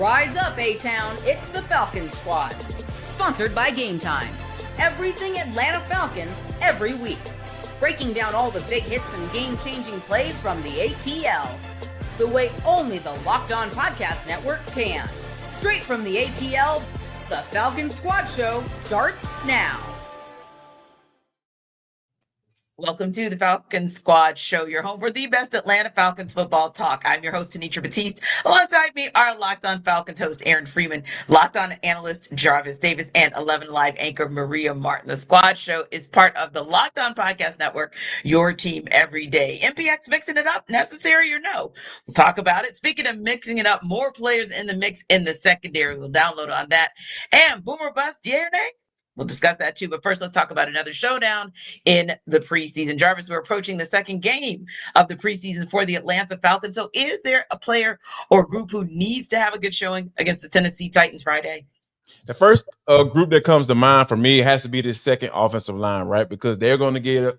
Rise up, A-Town. It's the Falcons Squad. Sponsored by Game Time. Everything Atlanta Falcons every week. Breaking down all the big hits and game-changing plays from the ATL. The way only the Locked On Podcast Network can. Straight from the ATL, the Falcons Squad Show starts now. Welcome to the Falcons Squad Show, your home for the best Atlanta Falcons football talk. I'm your host, Tenitra Batiste. Alongside me, our Locked On Falcons host, Aaron Freeman, Locked On analyst, Jarvis Davis, and 11 Live anchor, Maria Martin. The Squad Show is part of the Locked On Podcast Network, your team every day. MPX mixing it up, necessary or no? We'll talk about it. Speaking of mixing it up, more players in the mix in the secondary. We'll download on that. And boomer bust, yeah or nay? We'll discuss that too, but first let's talk about another showdown in the preseason. Jarvis, we're approaching the second game of the preseason for the Atlanta Falcons. So is there a player or group who needs to have a good showing against the Tennessee Titans Friday? The first group that comes to mind for me has to be the second offensive line, right? Because they're going to get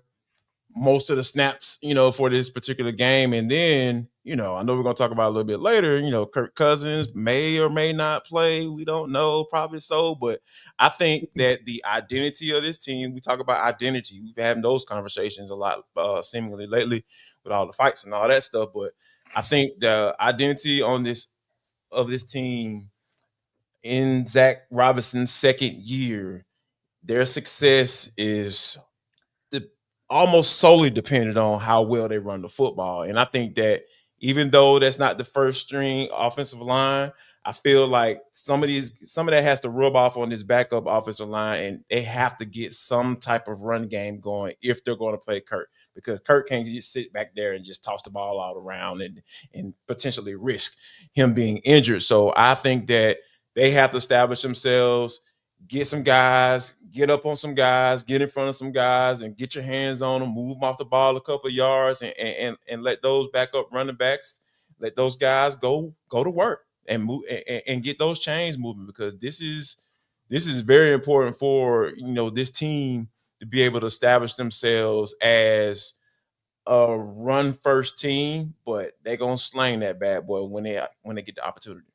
most of the snaps, for this particular game. And then, I know we're going to talk about it a little bit later, Kirk Cousins may or may not play. We don't know, probably so. But I think that the identity of this team, we talk about identity. We've been having those conversations a lot seemingly lately with all the fights and all that stuff. But I think the identity of this team in Zach Robinson's second year, their success is almost solely dependent on how well they run the football. And I think that even though that's not the first string offensive line, I feel like some of that has to rub off on this backup offensive line, and they have to get some type of run game going if they're going to play Kirk, because Kirk can't just sit back there and just toss the ball all around and potentially risk him being injured. So I think that they have to establish themselves, get some guys, get up on some guys, get in front of some guys, and get your hands on them, move them off the ball a couple of yards, and let those backup running backs, let those guys go to work and move and get those chains moving, because this is very important for this team to be able to establish themselves as a run first team, but they're gonna slang that bad boy when they get the opportunity.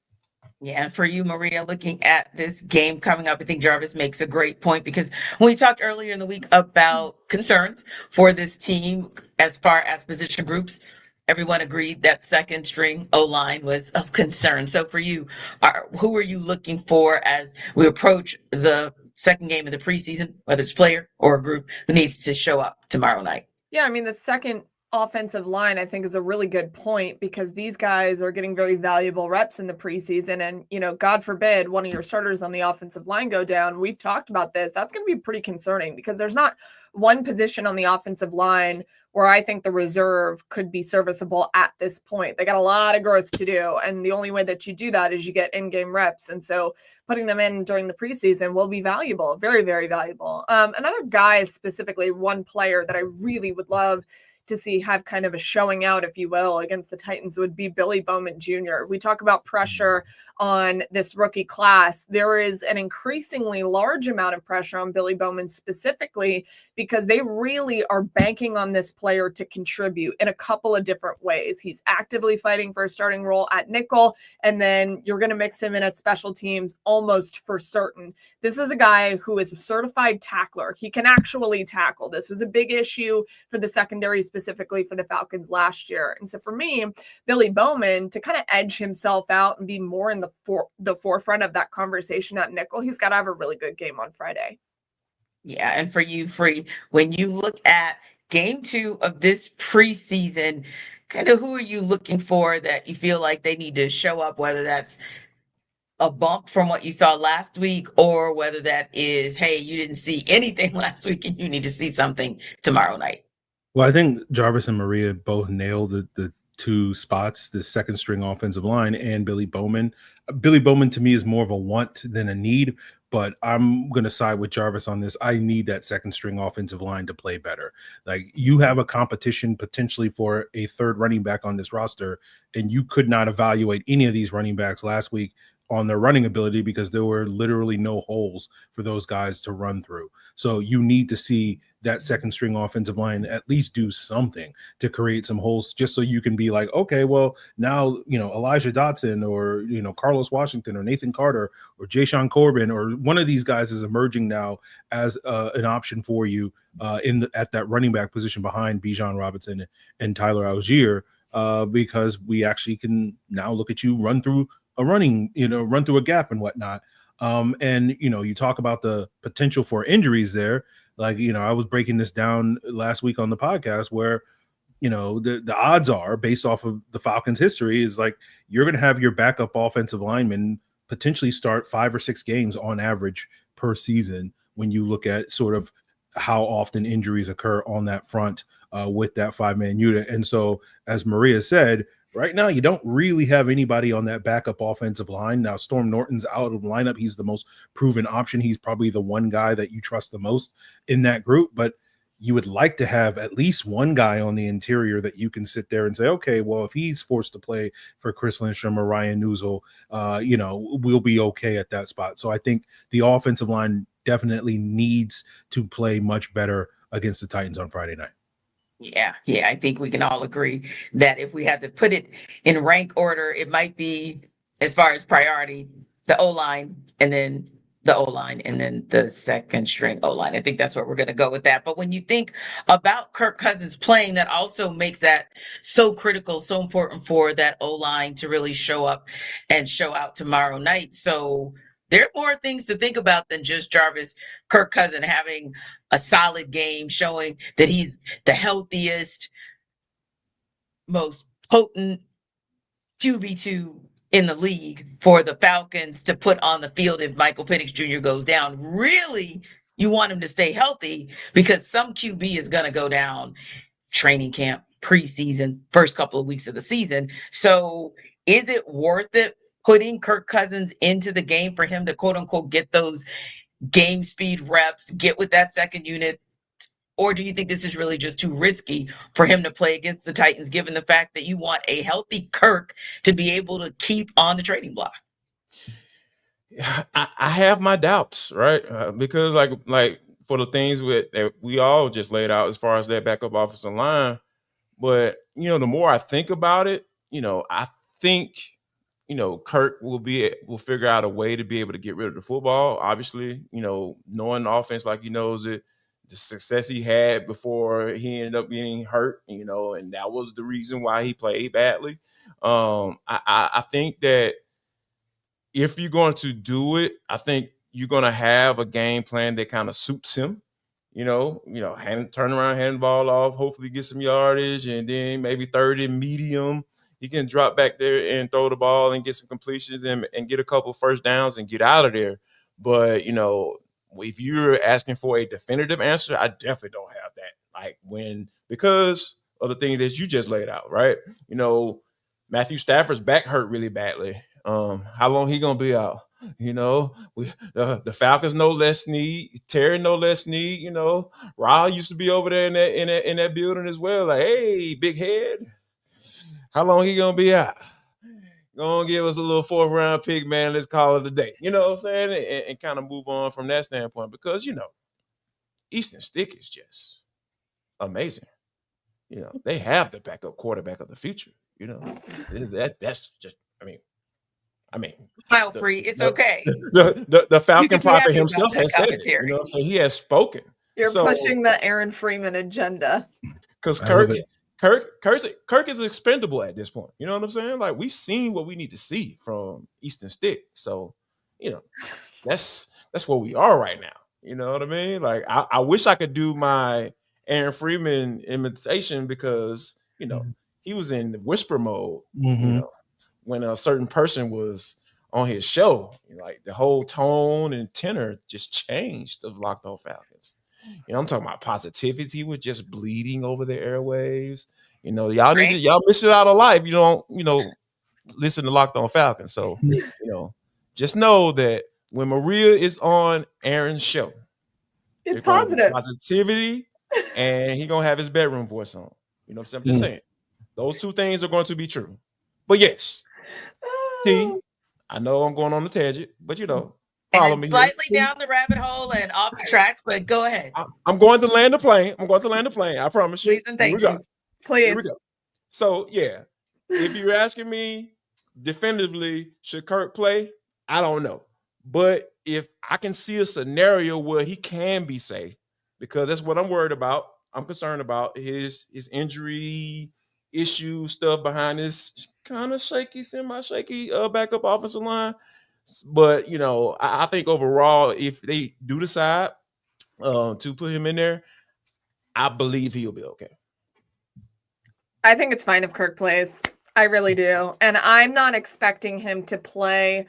Yeah, and for you, Maria, looking at this game coming up, I think Jarvis makes a great point, because when we talked earlier in the week about concerns for this team as far as position groups, everyone agreed that second string O-line was of concern. So for you, who are you looking for as we approach the second game of the preseason, whether it's player or a group who needs to show up tomorrow night? Yeah, I mean, the second offensive line, I think, is a really good point, because these guys are getting very valuable reps in the preseason. And, God forbid one of your starters on the offensive line go down. We've talked about this. That's going to be pretty concerning, because there's not one position on the offensive line where I think the reserve could be serviceable at this point. They got a lot of growth to do. And the only way that you do that is you get in-game reps. And so putting them in during the preseason will be valuable, very, very valuable. Another guy, specifically one player that I really would love to see have kind of a showing out, if you will, against the Titans would be Billy Bowman Jr. We talk about pressure on this rookie class. There is an increasingly large amount of pressure on Billy Bowman specifically, because they really are banking on this player to contribute in a couple of different ways. He's actively fighting for a starting role at nickel, and then you're going to mix him in at special teams almost for certain. This is a guy who is a certified tackler. He can actually tackle. This was a big issue for the secondary, specifically for the Falcons last year. And so for me, Billy Bowman, to kind of edge himself out and be more in the forefront of that conversation at nickel, he's got to have a really good game on Friday. Yeah, and for you, Free, when you look at game 2 of this preseason, kind of who are you looking for that you feel like they need to show up, whether that's a bump from what you saw last week, or whether that is, hey, you didn't see anything last week and you need to see something tomorrow night? Well, I think Jarvis and Maria both nailed the two spots, the second string offensive line and Billy Bowman. Billy Bowman to me is more of a want than a need, but I'm going to side with Jarvis on this. I need that second string offensive line to play better. Like, you have a competition potentially for a third running back on this roster, and you could not evaluate any of these running backs last week on their running ability, because there were literally no holes for those guys to run through. So you need to see that second string offensive line at least do something to create some holes, just so you can be like, okay, well, now, Elijah Dotson or, Carlos Washington or Nathan Carter or Jayshawn Corbin or one of these guys is emerging now as an option for you at that running back position behind Bijan Robinson and Tyler Algier, because we actually can now look at you run through a gap and whatnot. And you talk about the potential for injuries there. Like, I was breaking this down last week on the podcast where, the odds are, based off of the Falcons' history, is like you're going to have your backup offensive lineman potentially start 5 or 6 games on average per season when you look at sort of how often injuries occur on that front with that 5-man unit. And so, as Maria said, right now, you don't really have anybody on that backup offensive line. Now, Storm Norton's out of the lineup. He's the most proven option. He's probably the one guy that you trust the most in that group. But you would like to have at least one guy on the interior that you can sit there and say, okay, well, if he's forced to play for Chris Lindstrom or Ryan Nuzul, we'll be okay at that spot. So I think the offensive line definitely needs to play much better against the Titans on Friday night. Yeah, I think we can all agree that if we had to put it in rank order, it might be, as far as priority, the O-line and then the O-line and then the second string O-line. I think that's where we're going to go with that. But when you think about Kirk Cousins playing, that also makes that so critical, so important for that O-line to really show up and show out tomorrow night. So there are more things to think about than just Kirk Cousins having a solid game, showing that he's the healthiest, most potent QB2 in the league for the Falcons to put on the field if Michael Penix Jr. goes down. Really, you want him to stay healthy because some QB is going to go down training camp, preseason, first couple of weeks of the season. So is it worth it putting Kirk Cousins into the game for him to, quote unquote, get those game speed reps, get with that second unit? Or do you think this is really just too risky for him to play against the Titans, given the fact that you want a healthy Kirk to be able to keep on the trading block? I have my doubts, right? Because like for the things that we all just laid out as far as that backup offensive line, but the more I think about it, I think Kirk will figure out a way to be able to get rid of the football. Obviously, knowing the offense like he knows it, the success he had before he ended up getting hurt, and that was the reason why he played badly. I think that if you're going to do it, I think you're going to have a game plan that kind of suits him. Turn around, hand the ball off, hopefully get some yardage, and then maybe third and medium. He can drop back there and throw the ball and get some completions and get a couple first downs and get out of there. But, if you're asking for a definitive answer, I definitely don't have that. Because of the thing that you just laid out, right? Matthew Stafford's back hurt really badly. How long he gonna be out? The Falcons no less need, Terry no less need. Ra used to be over there in that building as well. Like, hey, big head, how long he gonna be out? Gonna give us a little 4th round pick, man. Let's call it a day. You know what I'm saying? And kind of move on from that standpoint because Easton Stick is just amazing. They have the backup quarterback of the future. That's just. I mean, File free. It's okay. The Falcon prophet himself has said it. So he has spoken. You're pushing the Aaron Freeman agenda. Because Kirk is expendable at this point. You know what I'm saying? Like, we've seen what we need to see from Easton Stick. So, that's where we are right now. You know what I mean? Like, I wish I could do my Aaron Freeman imitation because, he was in whisper mode, when a certain person was on his show. Like, the whole tone and tenor just changed of Locked On Falcons. I'm talking about positivity was just bleeding over the airwaves. Y'all miss it out of life. You don't, listen to Locked On Falcons. So, just know that when Maria is on Aaron's show, it's positive positivity, and he gonna have his bedroom voice on. You know what I'm saying? I'm just saying those two things are going to be true. But yes, T, I know I'm going on the tangent, but follow And me. slightly down the rabbit hole and off the tracks, but go ahead. I'm going to land the plane. I promise you. Please and Here we thank go. you. Here we Please. go. So yeah, if you're asking me definitively, should Kirk play? I don't know. But if I can see a scenario where he can be safe, because that's what I'm worried about. I'm concerned about his injury issue stuff behind this kind of shaky, semi-shaky backup offensive line. But I think overall, if they do decide to put him in there, I believe he'll be okay. I think it's fine if Kirk plays. I really do. And I'm not expecting him to play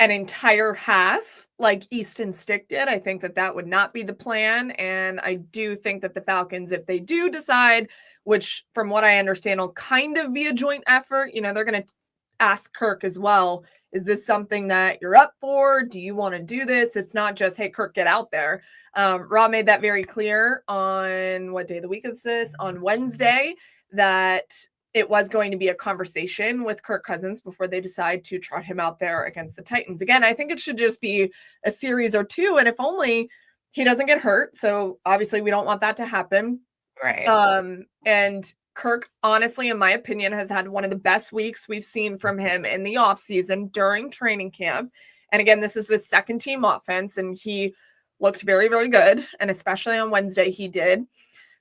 an entire half like Easton Stick did. I think that would not be the plan. And I do think that the Falcons, if they do decide, which from what I understand will kind of be a joint effort, they're going to ask Kirk as well, is this something that you're up for? Do you want to do this? It's not just, hey, Kirk, get out there. Rob made that very clear on what day of the week is this? On Wednesday, that it was going to be a conversation with Kirk Cousins before they decide to trot him out there against the Titans. Again, I think it should just be a series or two, and if only he doesn't get hurt. So obviously we don't want that to happen. Right. And Kirk, honestly, in my opinion, has had one of the best weeks we've seen from him in the offseason during training camp. And again, this is with second team offense, and he looked very, very good. And especially on Wednesday, he did.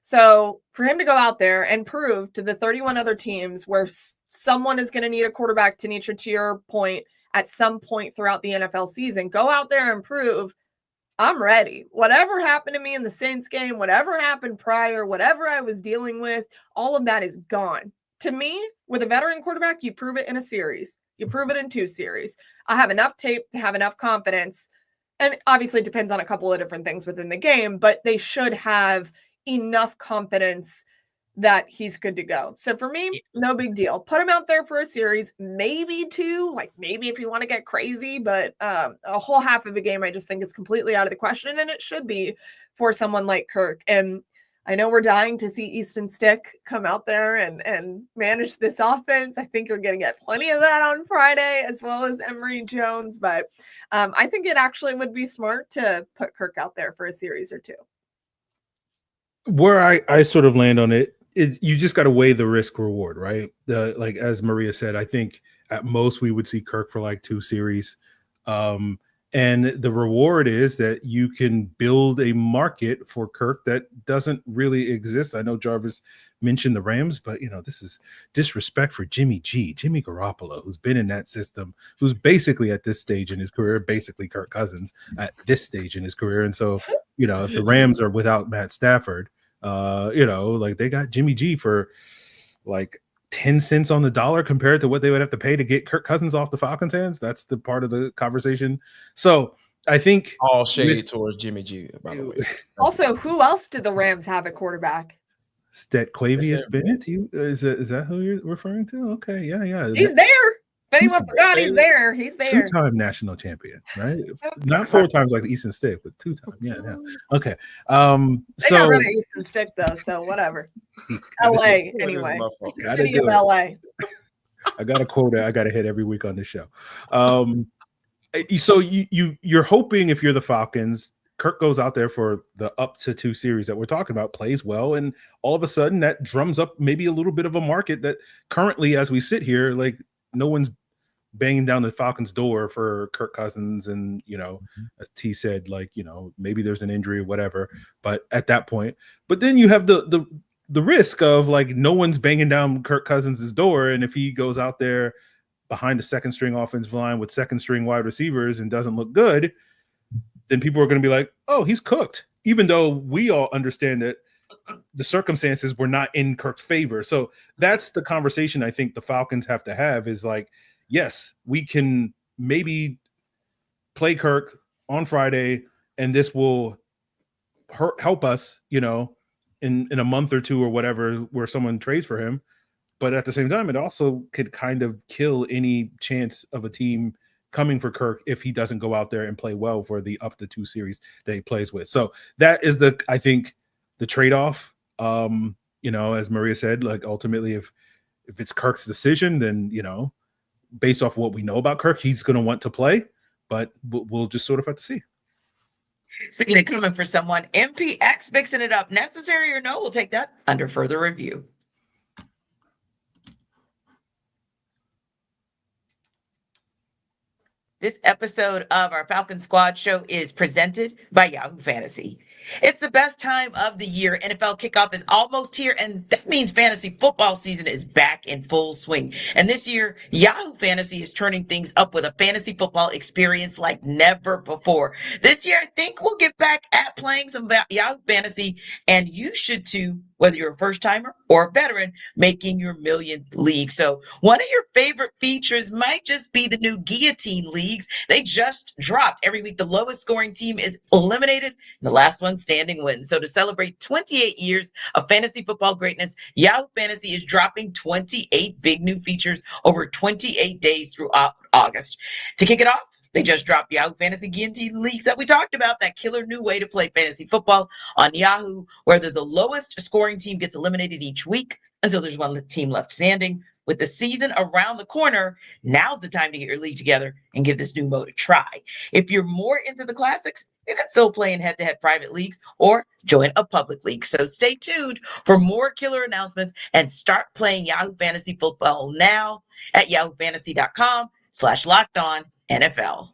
So for him to go out there and prove to the 31 other teams where someone is going to need a quarterback, Tenitra, to your point, at some point throughout the NFL season, go out there and prove, I'm ready. Whatever happened to me in the Saints game, whatever happened prior, whatever I was dealing with, all of that is gone. To me, with a veteran quarterback, you prove it in a series. You prove it in 2 series. I have enough tape to have enough confidence. And obviously it depends on a couple of different things within the game, but they should have enough confidence that he's good to go. So for me, no big deal. Put him out there for a series, maybe 2, like maybe if you want to get crazy, but a whole half of the game I just think is completely out of the question, and it should be for someone like Kirk. And I know we're dying to see Easton Stick come out there and manage this offense. I think you're going to get plenty of that on Friday, as well as Emory Jones, but I think it actually would be smart to put Kirk out there for a series or 2. Where I sort of land on it is you just got to weigh the risk reward, right? Like as Maria said, I think at most we would see Kirk for like 2 series. And the reward is that you can build a market for Kirk that doesn't really exist. I know Jarvis mentioned the Rams, but this is disrespect for Jimmy Garoppolo, who's been in that system, who's basically at this stage in his career, basically Kirk Cousins at this stage in his career. And so, if the Rams are without Matt Stafford, like they got Jimmy G for like 10 cents on the dollar compared to what they would have to pay to get Kirk Cousins off the Falcons' hands. That's the part of the conversation. So I think all shade towards Jimmy G, by the way. Also, who else did the Rams have at quarterback? Clavius Bennett. Is that who you're referring to? Okay, yeah. He's there. If anyone forgot, he's there. He's there. 2-time national champion, right? Not 4 times like the Easton Stick, but 2 times. Yeah. Okay. They got rid of Easton Stick though, so whatever. LA anyway. City of LA. I got a quota I got to hit every week on this show. So you're hoping, if you're the Falcons, Kirk goes out there for the up to 2 series that we're talking about, plays well, and all of a sudden that drums up maybe a little bit of a market that currently, as we sit here, like no one's banging down the Falcons' door for Kirk Cousins. And, as T said, like, maybe there's an injury or whatever, but at that point, but then you have the risk of like, no one's banging down Kirk Cousins' door. And if he goes out there behind the second string offensive line with second string wide receivers and doesn't look good, then people are going to be like, oh, he's cooked, even though we all understand that the circumstances were not in Kirk's favor. So that's the conversation I think the Falcons have to have, is like, yes, we can maybe play Kirk on Friday, and this will help us, in a month or 2 or whatever, where someone trades for him. But at the same time, it also could kind of kill any chance of a team coming for Kirk if he doesn't go out there and play well for the up to 2 series that he plays with. So that is I think the trade-off. As Maria said, like ultimately if it's Kirk's decision, then, based off what we know about Kirk, he's going to want to play. but we'll just sort of have to see. Speaking of coming for someone, MPX mixing it up. Necessary or no? We'll take that under further review. This episode of our Falcons Squad Show is presented by Yahoo Fantasy. It's the best time of the year. NFL kickoff is almost here, and that means fantasy football season is back in full swing. And this year, Yahoo Fantasy is turning things up with a fantasy football experience like never before. This year, I think we'll get back at playing some Yahoo Fantasy, and you should too, whether you're a first-timer or a veteran making your millionth league. So one of your favorite features might just be the new Guillotine Leagues. They just dropped. Every week, the lowest scoring team is eliminated, and the last one standing wins. So to celebrate 28 years of fantasy football greatness, Yahoo Fantasy is dropping 28 big new features over 28 days throughout August. To kick it off, they just dropped Yahoo Fantasy Guillotine Leagues that we talked about, that killer new way to play fantasy football on Yahoo, where the lowest scoring team gets eliminated each week until there's one team left standing. With the season around the corner, now's the time to get your league together and give this new mode a try. If you're more into the classics, you can still play in head-to-head private leagues or join a public league. So stay tuned for more killer announcements and start playing Yahoo Fantasy Football now at yahoofantasy.com/lockedonnfl.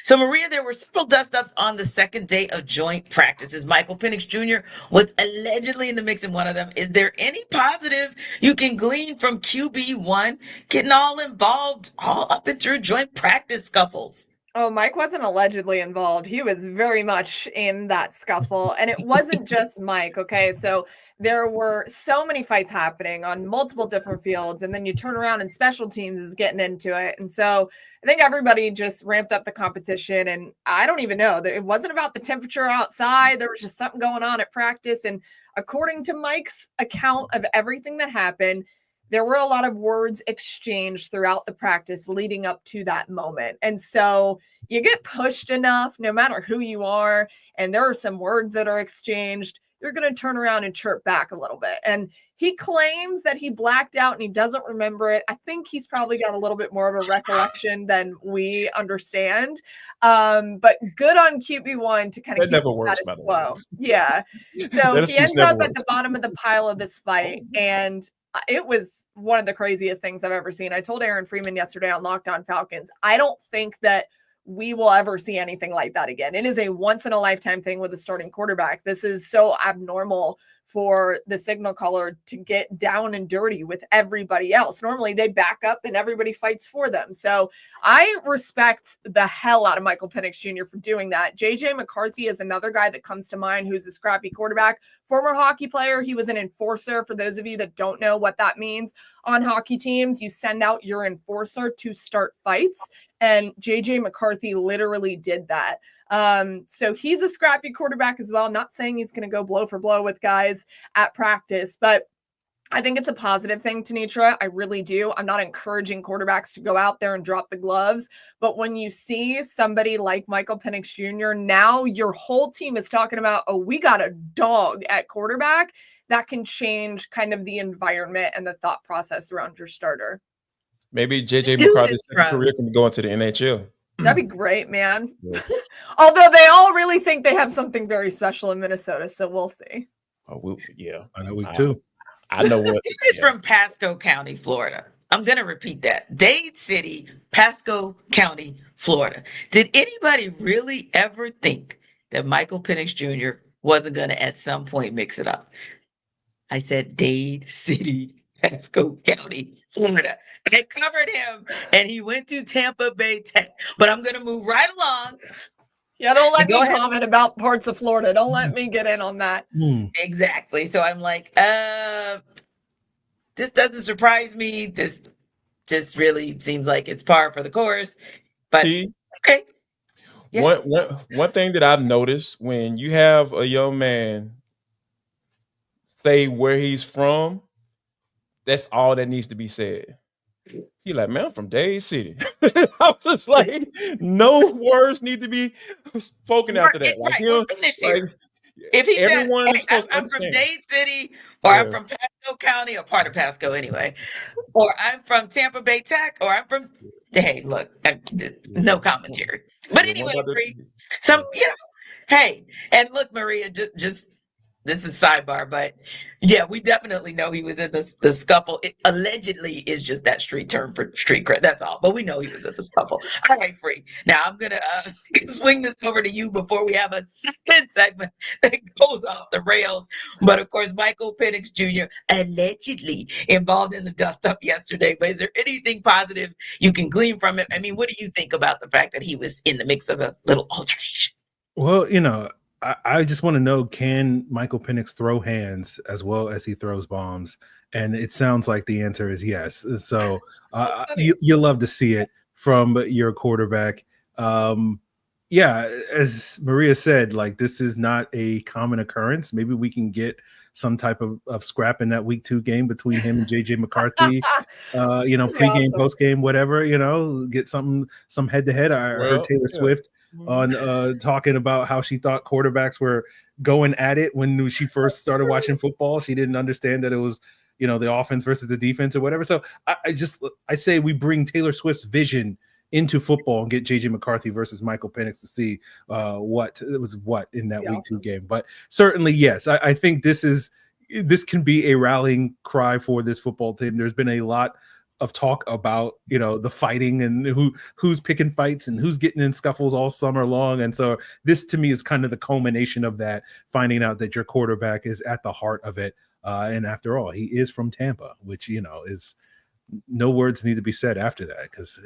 So, Maria, there were several dust-ups on the second day of joint practices. Michael Penix Jr. was allegedly in the mix in one of them. Is there any positive you can glean from QB1 getting all involved, all up and through joint practice scuffles? Oh, Mike wasn't allegedly involved. He was very much in that scuffle. And it wasn't just Mike, okay? So there were so many fights happening on multiple different fields. And then you turn around and special teams is getting into it. And so I think everybody just ramped up the competition. And I don't even know. It wasn't about the temperature outside. There was just something going on at practice. And according to Mike's account of everything that happened, there were a lot of words exchanged throughout the practice leading up to that moment. And so you get pushed enough, no matter who you are, and there are some words that are exchanged, you're going to turn around and chirp back a little bit. And he claims that he blacked out and he doesn't remember it. I think he's probably got a little bit more of a recollection than we understand. But good on QB1 to kind of keep the status quo. Yeah. So he ends up at the bottom of the pile of this fight. And it was one of the craziest things I've ever seen. I told Aaron Freeman yesterday on Locked On Falcons, I don't think that we will ever see anything like that again. It is a once in a lifetime thing with a starting quarterback. This is so abnormal for the signal caller to get down and dirty with everybody else. Normally they back up and everybody fights for them. So I respect the hell out of Michael Penix Jr. for doing that. JJ McCarthy is another guy that comes to mind who's a scrappy quarterback, former hockey player. He was an enforcer. For those of you that don't know what that means, on hockey teams, you send out your enforcer to start fights. And JJ McCarthy literally did that. So he's a scrappy quarterback as well. Not saying he's going to go blow for blow with guys at practice, but I think it's a positive thing, Tenitra. I really do. I'm not encouraging quarterbacks to go out there and drop the gloves. But when you see somebody like Michael Penix Jr., now your whole team is talking about, oh, we got a dog at quarterback. That can change kind of the environment and the thought process around your starter. Maybe JJ McCarthy's career can go into the NHL. That'd be great, man. Yes. Although they all really think they have something very special in Minnesota, so we'll see. Oh, yeah. I know we too. I know what. This is from Pasco County, Florida. I'm going to repeat that. Dade City, Pasco County, Florida. Did anybody really ever think that Michael Penix Jr. wasn't going to at some point mix it up? I said Dade City, Pasco County, Florida. I covered him, and he went to Tampa Bay Tech. But I'm going to move right along. Yeah, don't let me comment about parts of Florida. Don't let me get in on that. Exactly. So I'm like, this doesn't surprise me. This just really seems like it's par for the course. But okay. Yes. One thing that I've noticed when you have a young man say where he's from, that's all that needs to be said. He like, man, I'm from Dade City. I was just like, no words need to be spoken after that. Like, If he said, Everyone is hey, supposed to I'm from understand. Dade City, or I'm from Pasco County, or part of Pasco anyway, or I'm from Tampa Bay Tech, or I'm from, hey, look, no commentary. But Yeah, what anyway, about Bree, yeah. hey, and look, Maria, just this is sidebar, but yeah, we definitely know he was in the scuffle. It allegedly is just that street term for street cred. That's all, but we know he was in the scuffle. All right, Free. Now I'm gonna swing this over to you before we have a second segment that goes off the rails. But of course, Michael Penix Jr. allegedly involved in the dust up yesterday. But is there anything positive you can glean from it? I mean, what do you think about the fact that he was in the mix of a little altercation? Well, I just want to know, can Michael Penix throw hands as well as he throws bombs? And it sounds like the answer is yes. So you love to see it from your quarterback. Yeah, as Maria said, like, this is not a common occurrence. Maybe we can get some type of scrap in that week 2 game between him and JJ McCarthy. Pregame, awesome. postgame, whatever, get some head to head. I heard Taylor Swift on talking about how she thought quarterbacks were going at it when she first started watching football. She didn't understand that it was, the offense versus the defense or whatever. So I say we bring Taylor Swift's vision into football and get JJ McCarthy versus Michael Penix to see what in that week 2 game. But certainly, yes, I think this can be a rallying cry for this football team. There's been a lot of talk about the fighting and who's picking fights and who's getting in scuffles all summer long, and so this to me is kind of the culmination of that, finding out that your quarterback is at the heart of it, and after all, he is from Tampa, which is no words need to be said after that, because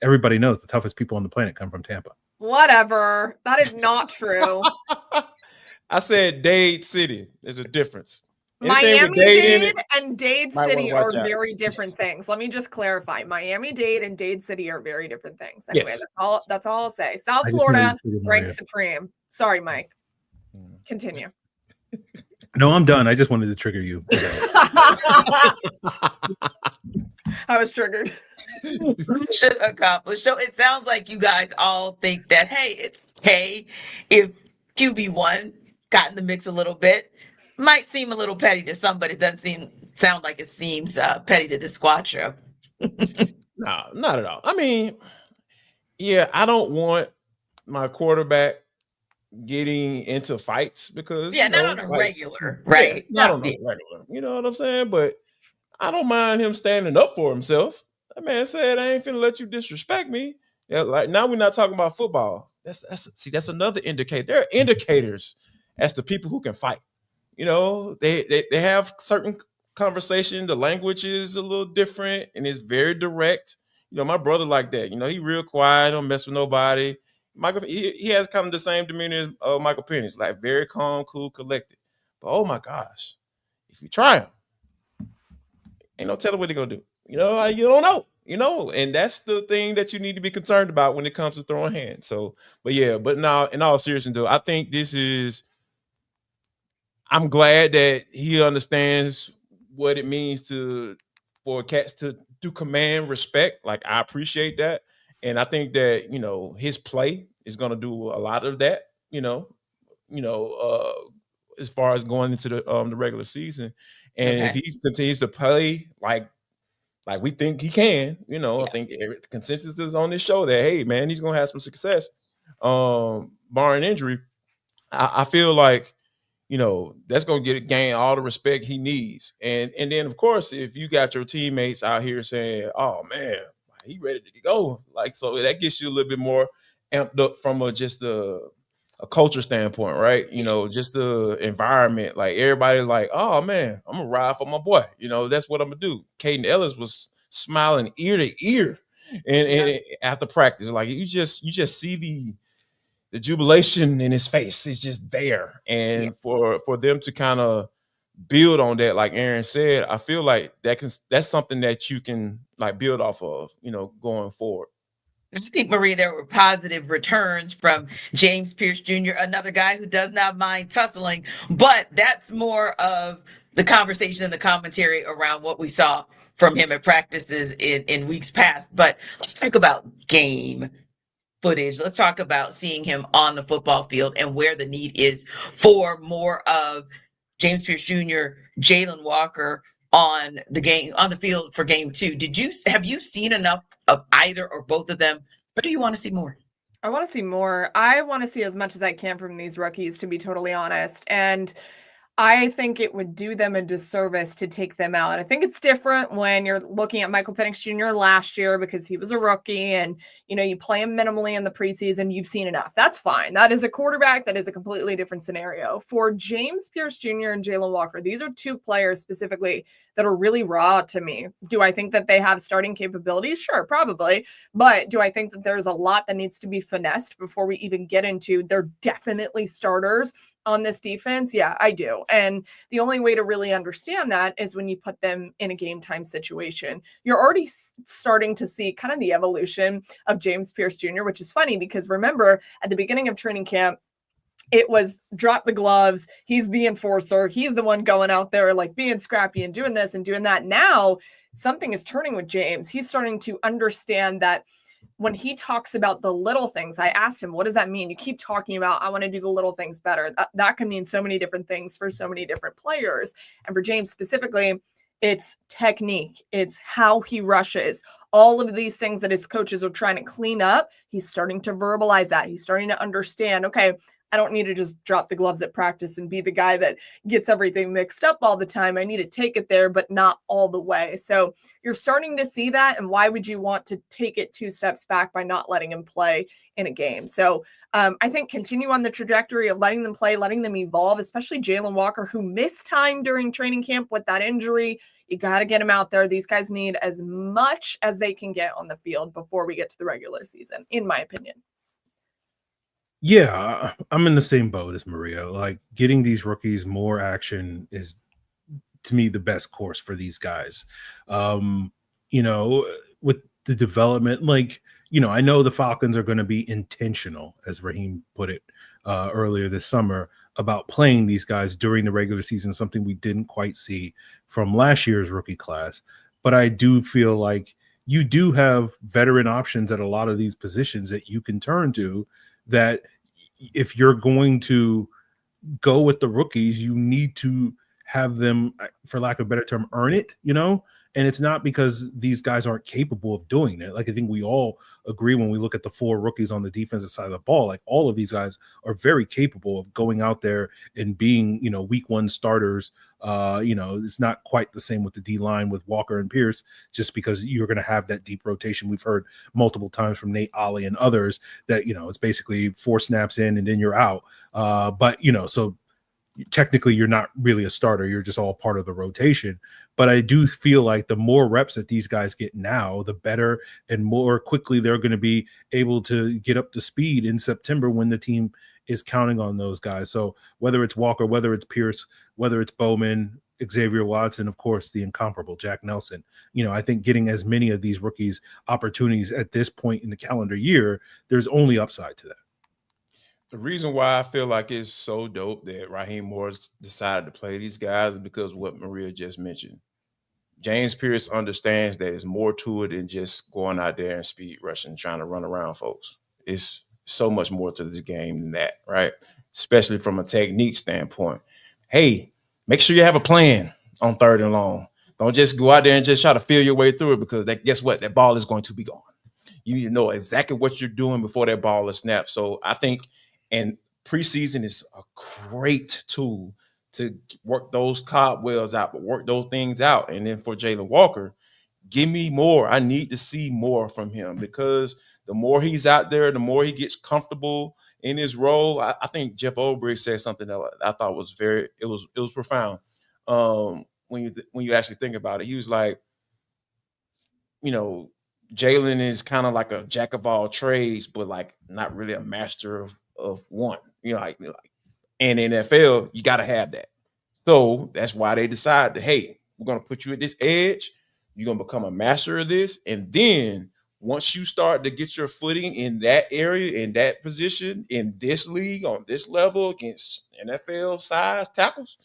everybody knows the toughest people on the planet come from Tampa. Whatever, that is not true. I said Dade City. There's a difference. Miami-Dade and Dade City are out. very different things. Let me just clarify. Miami-Dade and Dade City are very different things. Anyway, Yes. that's all I'll say. South Florida ranks supreme. Sorry, Mike. Continue. No, I'm done. I just wanted to trigger you. I was triggered. Should accomplish. So it sounds like you guys all think that, hey, it's okay if QB1 got in the mix a little bit. Might seem a little petty to some, but it doesn't sound like it seems petty to the squad show. No, not at all. I mean, yeah, I don't want my quarterback getting into fights because not on a regular, right? Not on a regular. You know what I'm saying? But I don't mind him standing up for himself. That man said, "I ain't finna let you disrespect me." Yeah, like now we're not talking about football. That's another indicator. There are indicators as to people who can fight. They have certain conversation. The language is a little different and it's very direct. My brother like that. He real quiet, don't mess with nobody. Michael, he has kind of the same demeanor as Michael Penix, like very calm, cool, collected. But oh my gosh, if you try him, ain't no telling what they're gonna do. You don't know. And that's the thing that you need to be concerned about when it comes to throwing hands. So, but now in all seriousness, though, I think I'm glad that he understands what it means for cats to do command respect. Like, I appreciate that. And I think that, his play is going to do a lot of that, as far as going into the regular season. And if he continues to play like we think he can, I think the consensus is on this show that, hey, man, he's going to have some success, barring injury. I feel like, that's going to gain all the respect he needs. And then, of course, if you got your teammates out here saying, oh, man, he ready to go. Like, so that gets you a little bit more amped up from just a culture standpoint, right? Just the environment. Like, everybody like, oh, man, I'm going to ride for my boy. That's what I'm going to do. Caden Ellis was smiling ear to ear and after practice. Like, you just see the jubilation in his face is just there. And for them to kind of build on that, like Aaron said, I feel like that's something that you can like build off of, going forward. I think, Marie, there were positive returns from James Pierce Jr., another guy who does not mind tussling, but that's more of the conversation and the commentary around what we saw from him at practices in weeks past. But let's talk about game footage. Let's talk about seeing him on the football field and where the need is for more of James Pierce Jr., Jalen Walker on the field for game 2. Have you seen enough of either or both of them, or do you want to see more? I want to see more. I want to see as much as I can from these rookies, to be totally honest. And I think it would do them a disservice to take them out. I think it's different when you're looking at Michael Penix Jr. last year because he was a rookie and, you play him minimally in the preseason. You've seen enough. That's fine. That is a quarterback. That is a completely different scenario. For James Pierce Jr. and Jalen Walker, these are two players specifically that are really raw to me. Do I think that they have starting capabilities? Sure, probably. But do I think that there's a lot that needs to be finessed before we even get into they're definitely starters on this defense? Yeah, I do. And the only way to really understand that is when you put them in a game time situation. You're already starting to see kind of the evolution of James Pierce Jr., which is funny because remember at the beginning of training camp, it was drop the gloves. He's the enforcer. He's the one going out there like being scrappy and doing this and doing that. Now something is turning with James. He's starting to understand that when he talks about the little things, I asked him, what does that mean? You keep talking about, I want to do the little things better. That can mean so many different things for so many different players. And for James specifically, it's technique. It's how he rushes. All of these things that his coaches are trying to clean up, he's starting to verbalize that. He's starting to understand, okay, I don't need to just drop the gloves at practice and be the guy that gets everything mixed up all the time. I need to take it there, but not all the way. So you're starting to see that. And why would you want to take it 2 steps back by not letting him play in a game? So I think continue on the trajectory of letting them play, letting them evolve, especially Jalen Walker, who missed time during training camp with that injury. You got to get him out there. These guys need as much as they can get on the field before we get to the regular season, in my opinion. Yeah, I'm in the same boat as Maria. Like getting these rookies more action is, to me, the best course for these guys. With the development, I know the Falcons are going to be intentional, as Raheem put it earlier this summer, about playing these guys during the regular season, something we didn't quite see from last year's rookie class. But I do feel like you do have veteran options at a lot of these positions that you can turn to, that if you're going to go with the rookies, you need to have them, for lack of a better term, earn it, and it's not because these guys aren't capable of doing it. Like, I think we all agree when we look at the 4 rookies on the defensive side of the ball, like all of these guys are very capable of going out there and being, week 1 starters. It's not quite the same with the D line with Walker and Pierce, just because you're going to have that deep rotation. We've heard multiple times from Nate Ollie and others that, it's basically 4 snaps in and then you're out. So technically you're not really a starter. You're just all part of the rotation. But I do feel like the more reps that these guys get now, the better and more quickly they're going to be able to get up to speed in September when the team is counting on those guys. So whether it's Walker, whether it's Pierce, whether it's Bowman, Xavier Watson, of course, the incomparable Jack Nelson, I think getting as many of these rookies opportunities at this point in the calendar year, there's only upside to that. The reason why I feel like it's so dope that Raheem Morris decided to play these guys is because of what Maria just mentioned. James Pierce understands that there's more to it than just going out there and speed rushing, trying to run around folks. It's so much more to this game than that, right? Especially from a technique standpoint. Hey, make sure you have a plan on 3rd and long. Don't just go out there and just try to feel your way through it, because guess what? That ball is going to be gone. You need to know exactly what you're doing before that ball is snapped. So I think, and preseason is a great tool to work those cobwebs out, but work those things out. And then for Jalen Walker, give me more. I need to see more from him, because the more he's out there, the more he gets comfortable in his role. I think Jeff Olbrich said something that I thought was it was profound. When you actually think about it, he was like, Jalen is kind of like a jack of all trades, but like not really a master of one. Like in the NFL, you got to have that. So that's why they decided, hey, we're going to put you at this edge. You're going to become a master of this. And then once you start to get your footing in that area, in that position, in this league, on this level against NFL size tackles,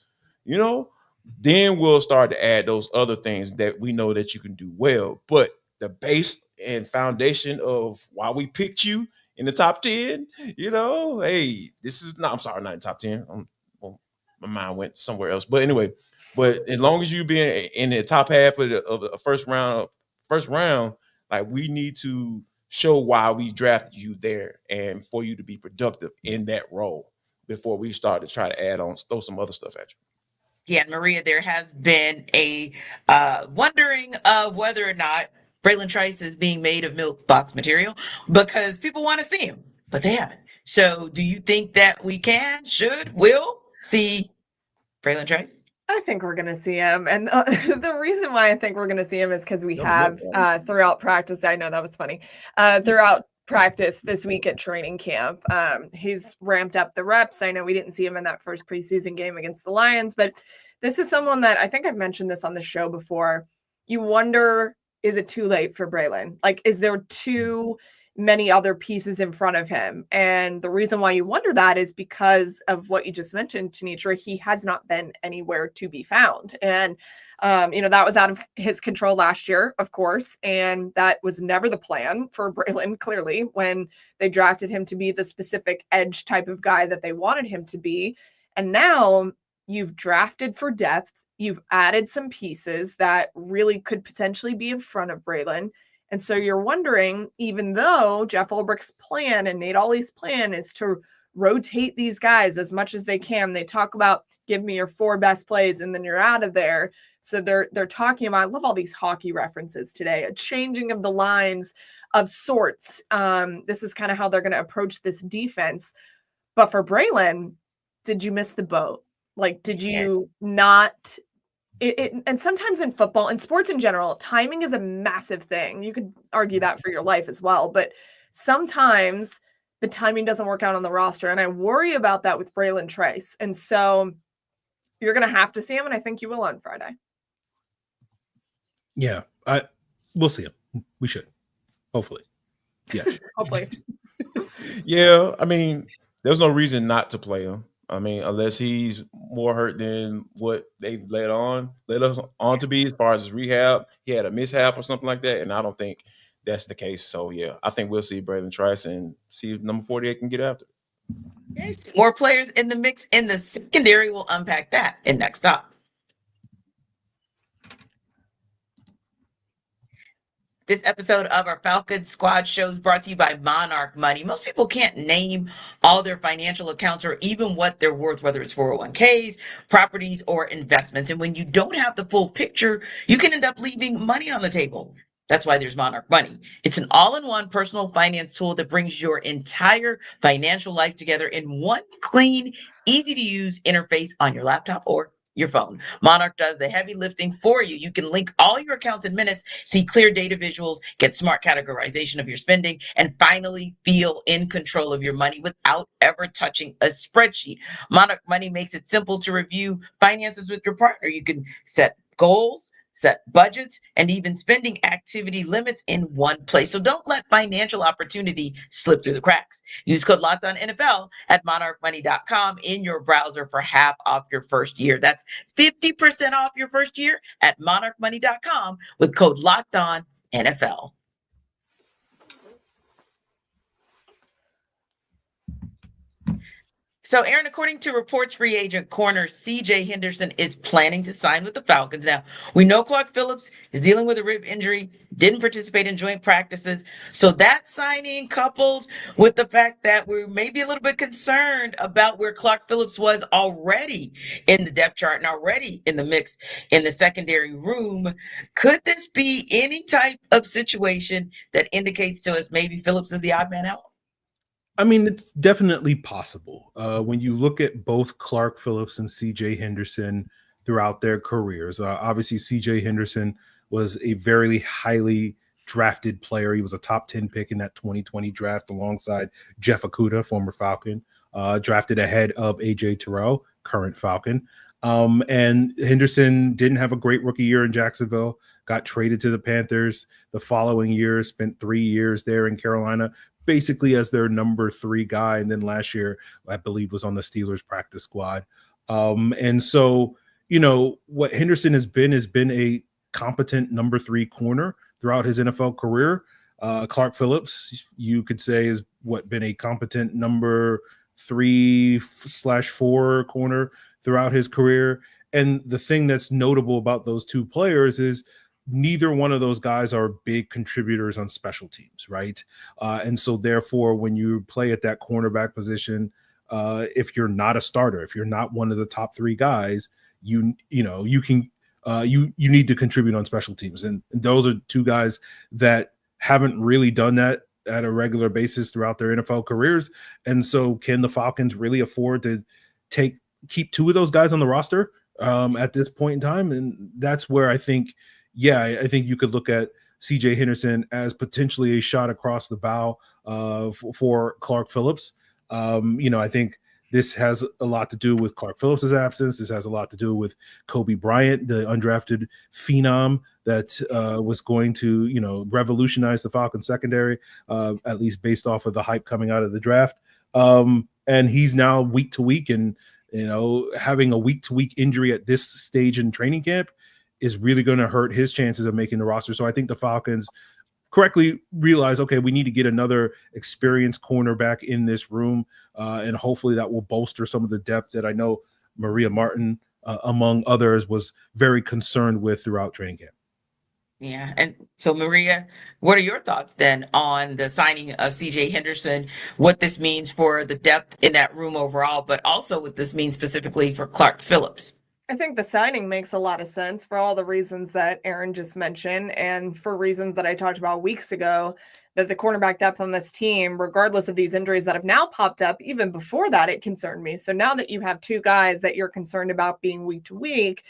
then we'll start to add those other things that we know that you can do well. But the base and foundation of why we picked you in the top 10, hey, I'm sorry, not in top 10. Well, my mind went somewhere else. But anyway, as long as you being in the top half of the first round, like we need to show why we drafted you there and for you to be productive in that role before we start to try to throw some other stuff at you. Yeah, and Maria, there has been a wondering of whether or not Braylon Trice is being made of milk box material because people want to see him, but they haven't. So do you think that we will see Braylon Trice? I think we're going to see him. And the reason why I think we're going to see him is because we have throughout practice, I know that was funny, throughout practice this week at training camp, he's ramped up the reps. I know we didn't see him in that first preseason game against the Lions, but this is someone that I think I've mentioned this on the show before. You wonder, is it too late for Braylon? Like, is there too many other pieces in front of him? And the reason why you wonder that is because of what you just mentioned, Tenitra. He has not been anywhere to be found. And, that was out of his control last year, of course. And that was never the plan for Braylon, clearly, when they drafted him to be the specific edge type of guy that they wanted him to be. And now you've drafted for depth. You've added some pieces that really could potentially be in front of Braylon. And so you're wondering, even though Jeff Ulbricht's plan and Nate Ollie's plan is to rotate these guys as much as they can, they talk about give me your 4 best plays and then you're out of there. So they're talking about, I love all these hockey references today, a changing of the lines of sorts. This is kind of how they're going to approach this defense. But for Braylon, did you miss the boat? Like, did you not? And sometimes in football and sports in general, timing is a massive thing. You could argue that for your life as well. But sometimes the timing doesn't work out on the roster. And I worry about that with Braylon Trice. And so you're going to have to see him. And I think you will on Friday. Yeah, we'll see him. We should. Hopefully. Yeah. Hopefully. Yeah. I mean, there's no reason not to play him. I mean, unless he's more hurt than what they led us on to be as far as his rehab. He had a mishap or something like that, and I don't think that's the case. So, yeah, I think we'll see Braylon Trice and see if number 48 can get after it. Yes, more players in the mix in the secondary. We'll unpack that in next up. This episode of our Falcons Squad Show is brought to you by Monarch Money. Most people can't name all their financial accounts or even what they're worth, whether it's 401ks, properties, or investments. And when you don't have the full picture, you can end up leaving money on the table. That's why there's Monarch Money. It's an all-in-one personal finance tool that brings your entire financial life together in one clean, easy-to-use interface on your laptop or your phone. Monarch does the heavy lifting for you. You can link all your accounts in minutes, see clear data visuals, get smart categorization of your spending, and finally feel in control of your money without ever touching a spreadsheet. Monarch Money makes it simple to review finances with your partner. You can set goals, set budgets, and even spending activity limits in one place. So don't let financial opportunity slip through the cracks. Use code LOCKEDONNFL at monarchmoney.com in your browser for half off your first year. That's 50% off your first year at monarchmoney.com with code LOCKEDONNFL. So, Aaron, according to reports, free agent corner C.J. Henderson is planning to sign with the Falcons. Now, we know Clark Phillips is dealing with a rib injury, didn't participate in joint practices. So that signing, coupled with the fact that we're maybe a little bit concerned about where Clark Phillips was already in the depth chart and already in the mix in the secondary room, could this be any type of situation that indicates to us maybe Phillips is the odd man out? I mean, it's definitely possible. When you look at both Clark Phillips and C.J. Henderson throughout their careers, obviously C.J. Henderson was a very highly drafted player. He was a top 10 pick in that 2020 draft alongside Jeff Okudah, former Falcon, drafted ahead of A.J. Terrell, current Falcon. And Henderson didn't have a great rookie year in Jacksonville, got traded to the Panthers the following year, spent 3 years there in Carolina, basically as their number 3 guy. And then last year, I believe, was on the Steelers practice squad. And so, what Henderson has been a competent number 3 corner throughout his NFL career. Clark Phillips, you could say, has been a competent number 3/4 corner throughout his career. And the thing that's notable about those two players is neither one of those guys are big contributors on special teams, right? And so therefore, when you play at that cornerback position, if you're not a starter, if you're not one of the top three guys, you need to contribute on special teams. And those are two guys that haven't really done that at a regular basis throughout their NFL careers. And so can the Falcons really afford to keep two of those guys on the roster at this point in time? And that's where I think you could look at CJ Henderson as potentially a shot across the bow for Clark Phillips. I think this has a lot to do with Clark Phillips' absence. This has a lot to do with Kobe Bryant, the undrafted phenom that was going to, revolutionize the Falcons secondary, at least based off of the hype coming out of the draft. And he's now week to week, and having a week to week injury at this stage in training camp is really going to hurt his chances of making the roster. So I think the Falcons correctly realize, okay, we need to get another experienced cornerback in this room, and hopefully that will bolster some of the depth that I know Maria Martin, among others, was very concerned with throughout training camp. Yeah. And so, Maria, what are your thoughts then on the signing of CJ Henderson, what this means for the depth in that room overall, but also what this means specifically for Clark Phillips? I think the signing makes a lot of sense for all the reasons that Aaron just mentioned, and for reasons that I talked about weeks ago, that the cornerback depth on this team, regardless of these injuries that have now popped up, even before that, it concerned me. So now that you have two guys that you're concerned about being week to week,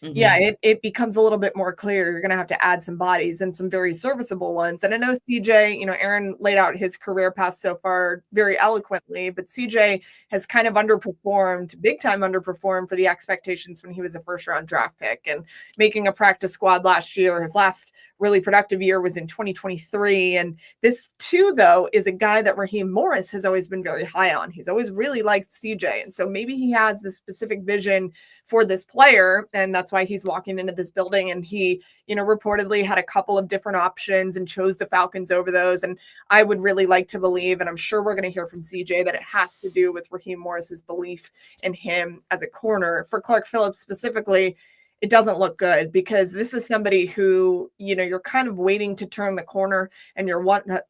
it becomes a little bit more clear. You're going to have to add some bodies and some very serviceable ones. And I know CJ, Aaron laid out his career path so far very eloquently, but CJ has kind of big time underperformed for the expectations when he was a first round draft pick and making a practice squad last year. His last really productive year was in 2023. And this too, though, is a guy that Raheem Morris has always been very high on. He's always really liked CJ. And so maybe he has the specific vision for this player, and that's why he's walking into this building. And he, reportedly had a couple of different options and chose the Falcons over those. And I would really like to believe, and I'm sure we're going to hear from CJ, that it has to do with Raheem Morris's belief in him as a corner. For Clark Phillips specifically, it doesn't look good, because this is somebody who, you're kind of waiting to turn the corner, and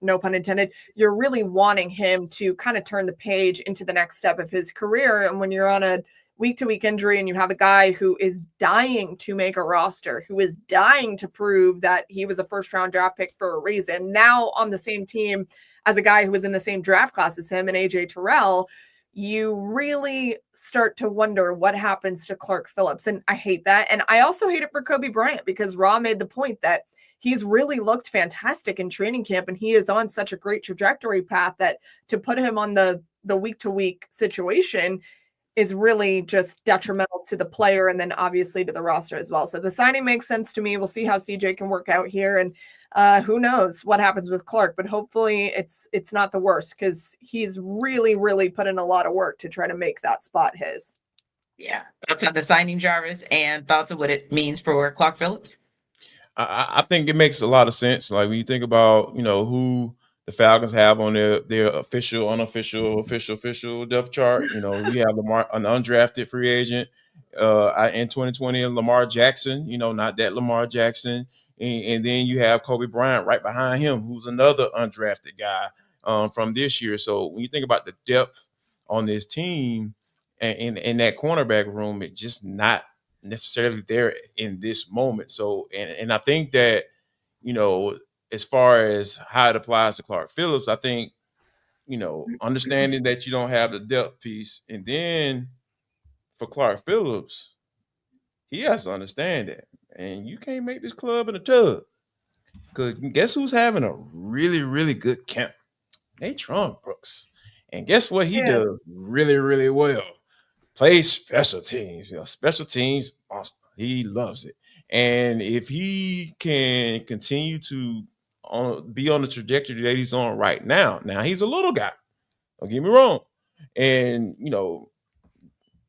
no pun intended, you're really wanting him to kind of turn the page into the next step of his career. And when you're on a week-to-week injury and you have a guy who is dying to make a roster, who is dying to prove that he was a first-round draft pick for a reason, now on the same team as a guy who was in the same draft class as him and AJ Terrell, you really start to wonder what happens to Clark Phillips. And I hate that. And I also hate it for Kobe Bryant, because Raw made the point that he's really looked fantastic in training camp, and he is on such a great trajectory path that to put him on the week-to-week situation is really just detrimental to the player, and then obviously to the roster as well. So the signing makes sense to me. We'll see how CJ can work out here, and who knows what happens with Clark, but hopefully it's not the worst, because he's really, really put in a lot of work to try to make that spot his. Yeah. Thoughts on the signing, Jarvis, and thoughts on what it means for Clark Phillips? I think it makes a lot of sense. Like when you think about, who the Falcons have on their official, unofficial, official depth chart. You have Lamar, an undrafted free agent in 2020, Lamar Jackson, not that Lamar Jackson. And then you have Kobe Bryant right behind him, who's another undrafted guy from this year. So when you think about the depth on this team and in that cornerback room, it's just not necessarily there in this moment. So, and I think that, as far as how it applies to Clark Phillips, I think, understanding that you don't have the depth piece. And then for Clark Phillips, he has to understand that. And you can't make this club in a tub. Because guess who's having a really, really good camp? Natron Brooks. And guess what he does really, really well? Plays special teams. Special teams, awesome. He loves it. And if he can continue to be on the trajectory that he's on right now. Now, he's a little guy. Don't get me wrong. And,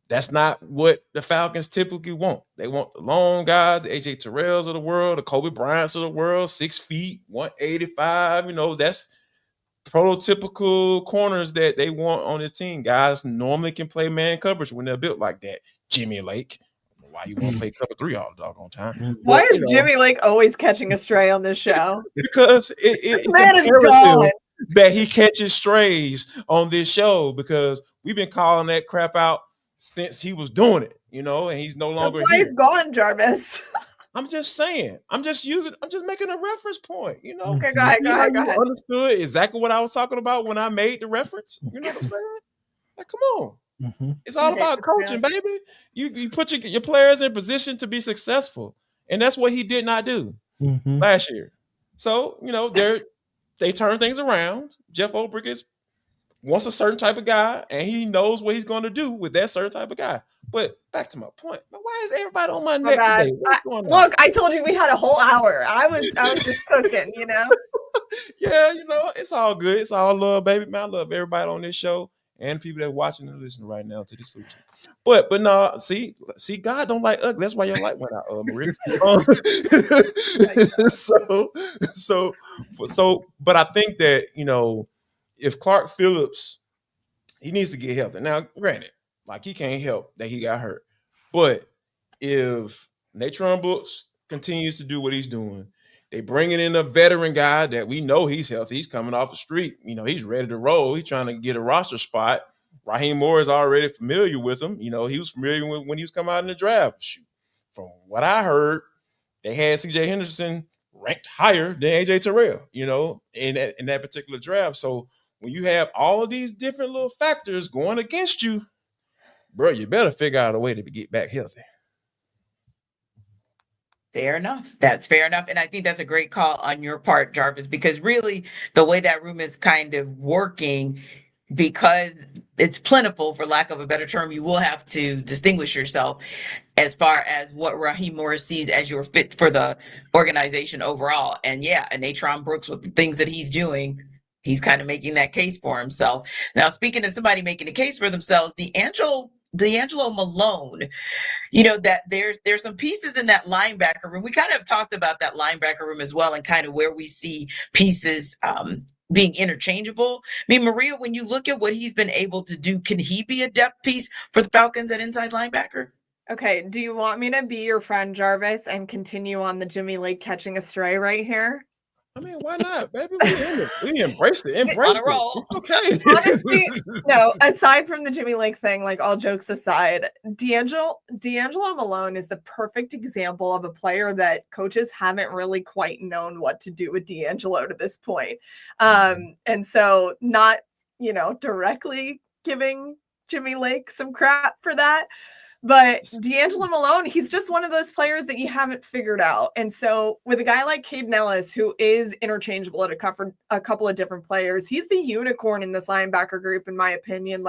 That's not what the Falcons typically want. They want the long guys, the AJ Terrells of the world, the Kobe Bryants of the world, 6 feet, 185. That's prototypical corners that they want on this team. Guys normally can play man coverage when they're built like that. Jimmy Lake. Why you want to play cover 3 all the doggone time? Why is Jimmy Lake always catching a stray on this show? Because it's man is imperative gone. that he catches strays on this show, because we've been calling that crap out since he was doing it, and he's no longer That's why here. he's gone, Jarvis. I'm just saying. I'm just making a reference point, Okay, go ahead. You understood exactly what I was talking about when I made the reference. You know what I'm saying? Like, come on. Mm-hmm. It's all about coaching, baby. You put your players in position to be successful. And that's what he did not do last year. So, they turn things around. Jeff Ulbrich wants a certain type of guy, and he knows what he's going to do with that certain type of guy. But back to my point. Why is everybody on my neck today? What's going on? Look, I told you we had a whole hour. I was just cooking, Yeah, it's all good. It's all love, baby. Man, I love everybody on this show and people that are watching and listening right now to this food. But no, see, God don't like ugly. That's why your light went out, Maria. But I think that if Clark Phillips, he needs to get healthy. Now, granted, he can't help that he got hurt. But if Natron Brooks continues to do what he's doing, they bringing in a veteran guy that we know he's healthy. He's coming off the street. He's ready to roll. He's trying to get a roster spot. Raheem Moore is already familiar with him. He was familiar with when he was coming out in the draft. Shoot. From what I heard, they had CJ Henderson ranked higher than AJ Terrell, in that particular draft. So when you have all of these different little factors going against you, bro, you better figure out a way to get back healthy. Fair enough. That's fair enough. And I think that's a great call on your part, Jarvis, because really the way that room is kind of working, because it's plentiful, for lack of a better term, you will have to distinguish yourself as far as what Raheem Morris sees as your fit for the organization overall. And Natron Brooks, with the things that he's doing, he's kind of making that case for himself. Now, speaking of somebody making a case for themselves, D'Angelo Malone, that there's some pieces in that linebacker room. We kind of talked about that linebacker room as well, and kind of where we see pieces being interchangeable. I mean, Maria, when you look at what he's been able to do, can he be a depth piece for the Falcons at inside linebacker? Okay, do you want me to be your friend, Jarvis, and continue on the Jimmy Lake catching a stray right here? I mean, why not, baby? We embraced it. Embraced it. Okay. Honestly, no, aside from the Jimmy Lake thing, all jokes aside, D'Angelo Malone is the perfect example of a player that coaches haven't really quite known what to do with D'Angelo to this point. And so not, directly giving Jimmy Lake some crap for that. But D'Angelo Malone, he's just one of those players that you haven't figured out. And so with a guy like Caden Ellis, who is interchangeable at a couple of different players, he's the unicorn in this linebacker group, in my opinion.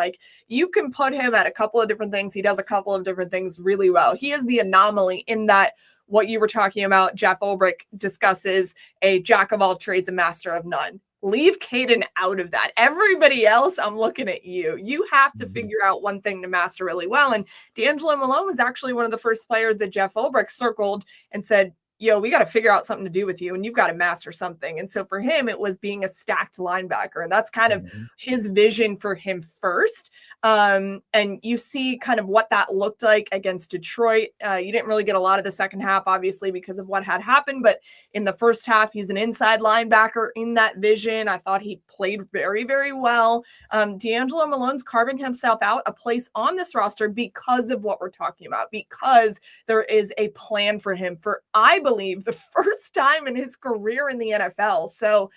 You can put him at a couple of different things. He does a couple of different things really well. He is the anomaly in that what you were talking about, Jeff Ulbrich discusses a jack of all trades, a master of none. Leave Caden out of that. Everybody else, I'm looking at you. You have to figure out one thing to master really well. And D'Angelo Malone was actually one of the first players that Jeff Ulbrich circled and said, we got to figure out something to do with you, and you've got to master something. And so for him, it was being a stacked linebacker. And that's kind of his vision for him first. And you see kind of what that looked like against Detroit. You didn't really get a lot of the second half, obviously, because of what had happened. But in the first half, he's an inside linebacker in that vision. I thought he played very, very well. D'Angelo Malone's carving himself out a place on this roster because of what we're talking about, because there is a plan for him for, I believe, the first time in his career in the NFL. So,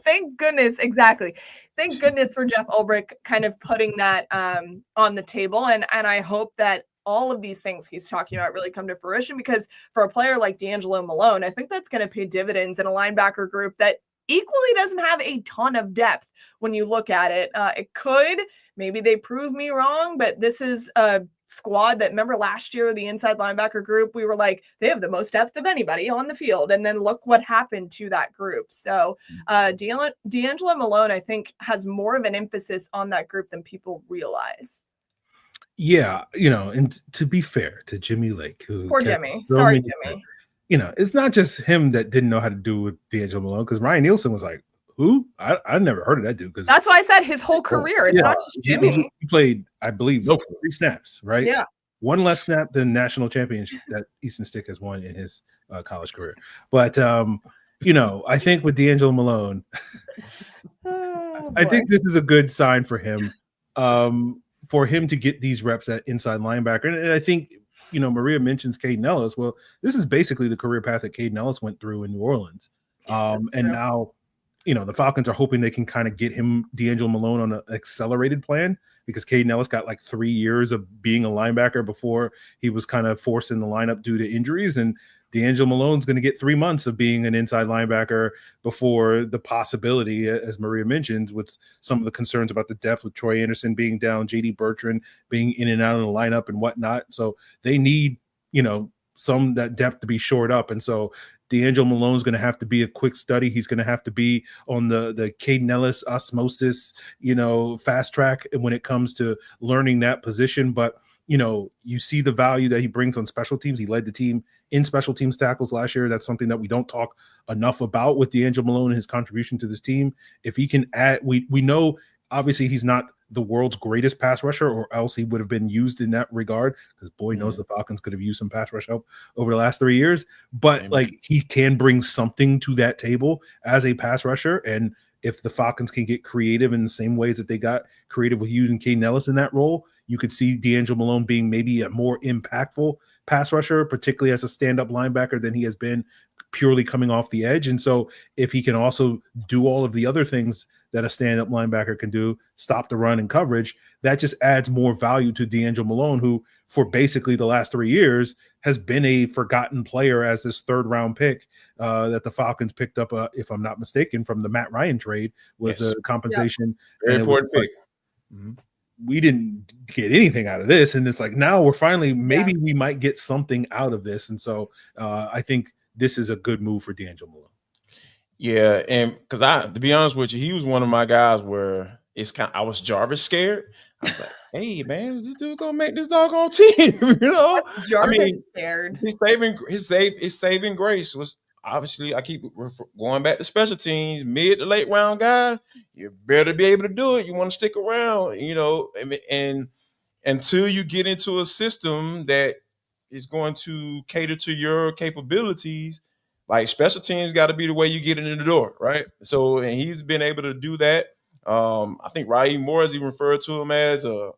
thank goodness. Exactly. Thank goodness for Jeff Ulbrich kind of putting that on the table. And I hope that all of these things he's talking about really come to fruition, because for a player like D'Angelo Malone, I think that's going to pay dividends in a linebacker group that equally doesn't have a ton of depth when you look at it. It could, maybe they prove me wrong, but this is a squad that, remember last year, the inside linebacker group, we were like, they have the most depth of anybody on the field. And then look what happened to that group. So D'Angelo Malone, I think, has more of an emphasis on that group than people realize. Yeah, and to be fair to Jimmy Lake, who Poor Jimmy. Sorry, Jimmy. It's not just him that didn't know how to do with D'Angelo Malone, because Ryan Nielsen was like, who? I never heard of that dude. Because that's why I said his whole career. It's not just Jimmy. He played, I believe, 3 snaps, right? Yeah. One less snap than national championship that Easton Stick has won in his college career. But, I think with D'Angelo Malone, I think this is a good sign for him to get these reps at inside linebacker. And I think, Maria mentions Caden Ellis. Well, this is basically the career path that Caden Ellis went through in New Orleans. And now, the Falcons are hoping they can kind of get him, D'Angelo Malone, on an accelerated plan, because Caden Ellis got like 3 years of being a linebacker before he was kind of forced in the lineup due to injuries. And D'Angelo Malone's going to get 3 months of being an inside linebacker before the possibility, as Maria mentions, with some of the concerns about the depth with Troy Anderson being down, J.D. Bertrand being in and out of the lineup and whatnot. So they need, some that depth to be shored up. And so D'Angelo Malone's going to have to be a quick study. He's going to have to be on the Caden Ellis osmosis, fast track when it comes to learning that position. But, you see the value that he brings on special teams. He led the team in special teams tackles last year. That's something that we don't talk enough about with D'Angelo Malone and his contribution to this team. If he can add, we know obviously he's not the world's greatest pass rusher, or else he would have been used in that regard, because boy knows the Falcons could have used some pass rush help over the last 3 years. But he can bring something to that table as a pass rusher. And if the Falcons can get creative in the same ways that they got creative with using Caden Ellis in that role, you could see D'Angelo Malone being maybe a more impactful pass rusher, particularly as a stand-up linebacker, than he has been purely coming off the edge. And so if he can also do all of the other things that a stand-up linebacker can do, stop the run and coverage, that just adds more value to D'Angelo Malone, who for basically the last 3 years has been a forgotten player as this 3rd-round pick that the Falcons picked up, if I'm not mistaken, from the Matt Ryan trade, was the compensation. Very important pick. We didn't get anything out of this. And it's like, now we're finally, maybe we might get something out of this. And so I think this is a good move for D'Angelo Malone. Yeah, and because to be honest with you, he was one of my guys where I was Jarvis scared. I was like, hey man, is this dude gonna make this doggone team? Jarvis scared. His saving grace was obviously, I keep going back to special teams, mid to late round guys. You better be able to do it. You want to stick around, and until you get into a system that is going to cater to your capabilities. Like, special teams got to be the way you get into the door, right? So, and he's been able to do that. I think Raheem Morris even referred to him as a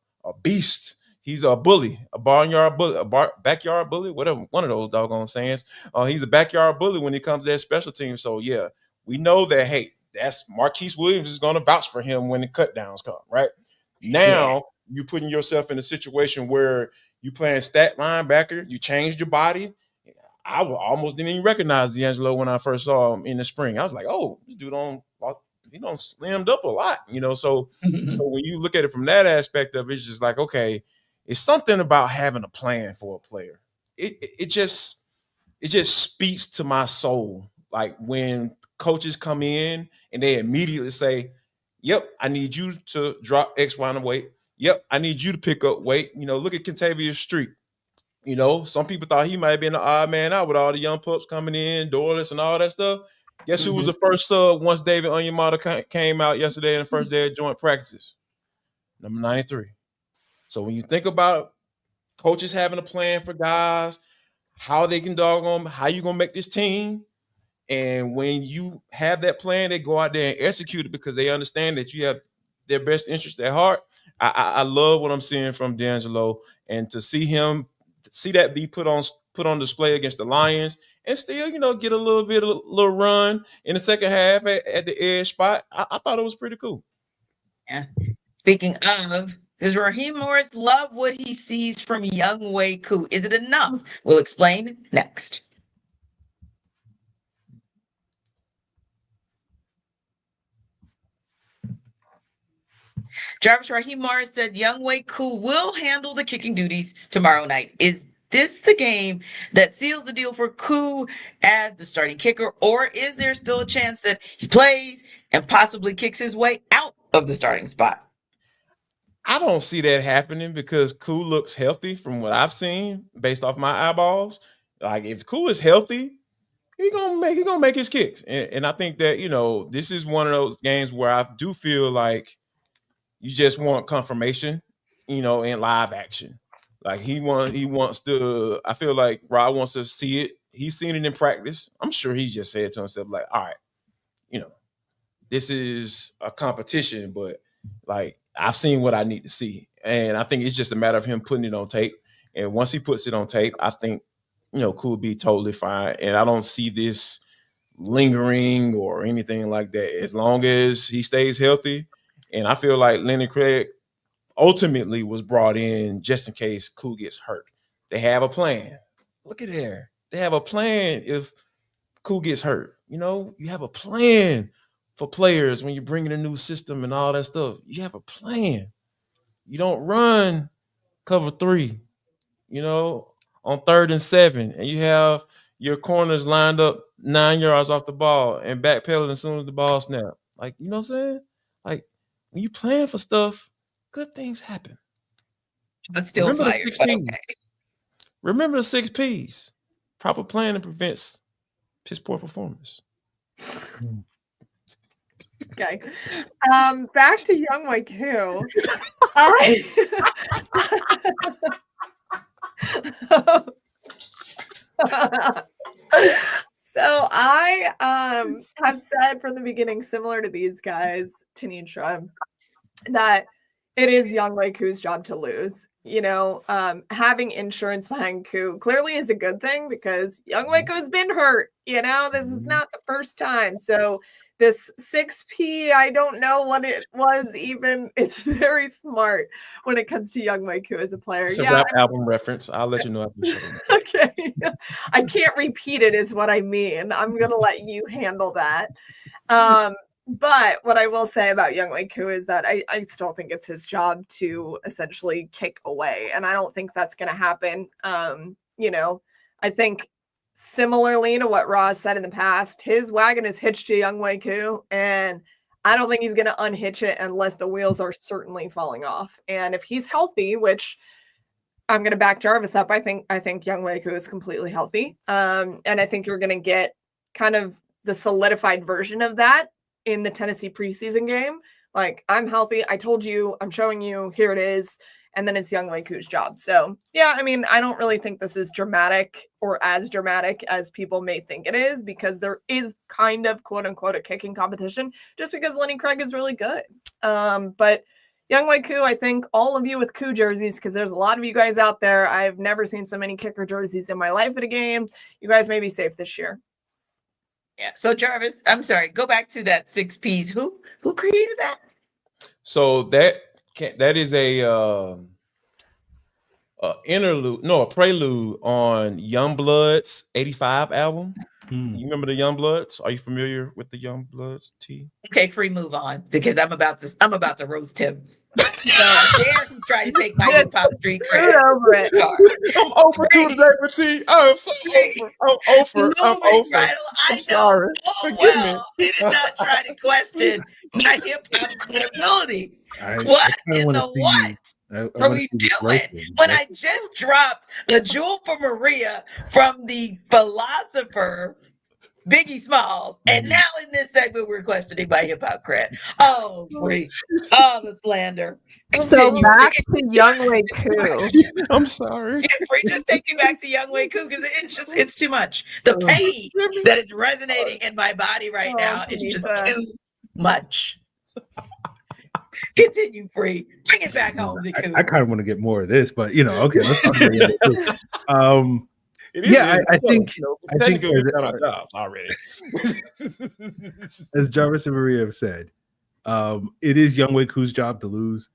beast. He's a bully, a barnyard bully, backyard bully, whatever, one of those doggone sayings. He's a backyard bully when it comes to that special team. So, yeah, we know that, hey, that's Marquise Williams is going to vouch for him when the cut downs come, right? Now, you're putting yourself in a situation where you playing stat linebacker, you changed your body. I almost didn't even recognize D'Angelo when I first saw him in the spring. I was like, oh, this dude slimmed up a lot, So when you look at it from that aspect of it, it's just like, okay, it's something about having a plan for a player. It just speaks to my soul. Like when coaches come in and they immediately say, yep, I need you to drop X, Y, and weight. Yep, I need you to pick up weight. Look at Kentavious Street. Some people thought he might have been the odd man out with all the young pups coming in, doorless and all that stuff. Guess who was the first sub once David Onyemata came out yesterday in the first day of joint practices? Number 93. So when you think about coaches having a plan for guys, how they can how you going to make this team, and when you have that plan, they go out there and execute it because they understand that you have their best interest at heart. I love what I'm seeing from D'Angelo, and to see that be put on display against the Lions, and still, get a little run in the second half at the edge spot. I thought it was pretty cool. Yeah. Speaking of, does Raheem Morris love what he sees from Young-hoe Koo? Is it enough? We'll explain next. Jarvis Raheem Morris said Young-hoe Koo will handle the kicking duties tomorrow night. Is this the game that seals the deal for Koo as the starting kicker, or is there still a chance that he plays and possibly kicks his way out of the starting spot? I don't see that happening because Koo looks healthy from what I've seen based off my eyeballs. Like if Koo is healthy, he gonna make his kicks. And I think that, this is one of those games where I do feel like you just want confirmation, in live action. Like he wants to, I feel like Rob wants to see it. He's seen it in practice. I'm sure he just said to himself, like, all right, this is a competition, but like I've seen what I need to see. And I think it's just a matter of him putting it on tape. And once he puts it on tape, I think, Koo will be totally fine. And I don't see this lingering or anything like that as long as he stays healthy. And I feel like Lenny Craig ultimately was brought in just in case Koo gets hurt. They have a plan. Look at there. They have a plan if Koo gets hurt. You have a plan for players when you're bringing a new system and all that stuff. You have a plan. You don't run cover 3, on 3rd and 7, and you have your corners lined up 9 yards off the ball and backpedaling as soon as the ball snaps. Like, you know what I'm saying? Like, when you plan for stuff, good things happen. That's still fired, but okay. Remember the 6 Ps. Proper planning prevents piss poor performance. Okay. Back to Young-hoe Koo. So I have said from the beginning, similar to these guys, Tenitra, that it is Young-hoe Koo's job to lose. Having insurance behind Koo clearly is a good thing because Young-hoe Koo's been hurt. This is not the first time. So this 6P, I don't know what it was even. It's very smart when it comes to Young-hoe Koo as a player. It's a rap album reference. I'll let you know after the show. Okay. I can't repeat it is what I mean. I'm going to let you handle that. But what I will say about Young-hoe Koo is that I still think it's his job to essentially kick away. And I don't think that's going to happen. I think similarly to what Roz said in the past, his wagon is hitched to Young-hoe Koo, and I don't think he's going to unhitch it unless the wheels are certainly falling off. And if he's healthy, which I'm going to back Jarvis up, I think Young-hoe Koo is completely healthy. And I think you're going to get kind of the solidified version of that in the Tennessee preseason game. Like, I'm healthy. I told you, I'm showing you, here it is. And then it's Young-hoe Koo's job. So yeah, I don't really think this is dramatic or as dramatic as people may think it is, because there is kind of quote unquote a kicking competition just because Lenny Craig is really good. But Young-hoe Koo, I think all of you with Koo jerseys, because there's a lot of you guys out there. I've never seen so many kicker jerseys in my life at a game. You guys may be safe this year. Yeah. So Jarvis, I'm sorry, go back to that 6 Ps. Who created that? So that is a interlude, a prelude on Youngbloods '85 album. You remember the Youngbloods? Are you familiar with the Youngbloods, T? Okay, free move on, because I'm about to roast him. So dare he try to take my hip hop street credit. Over it. I'm over 2 today for T. I'm so over. I'm over. I'm sorry. Forgive me. He did not try to question my hip hop credibility. What in the what are we doing? When I just dropped the Jewel for Maria from the philosopher Biggie Smalls, and now in this segment we're questioning my hip hop cred. Oh, free. Oh, the slander. So back to Young-hoe Koo. I'm sorry. Yeah, free, just take me back to Young-hoe Koo, because it's too much. The pain that is resonating in my body right now is just too much. Continue, free. Bring it back home to Koo. I kind of want to get more of this, but okay, let's talk about it. I think we've done our jobs already. As Jarvis and Maria have said, it is Young-hoe Koo's job to lose.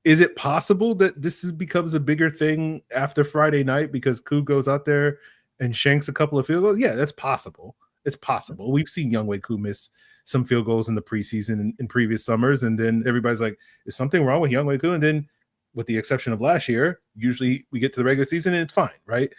Is it possible that this becomes a bigger thing after Friday night because Koo goes out there and shanks a couple of field goals? Yeah, that's possible. It's possible. We've seen Young-hoe Koo miss some field goals in the preseason in previous summers. And then everybody's like, is something wrong with Young-hoe Koo? And then with the exception of last year, usually we get to the regular season and it's fine, right?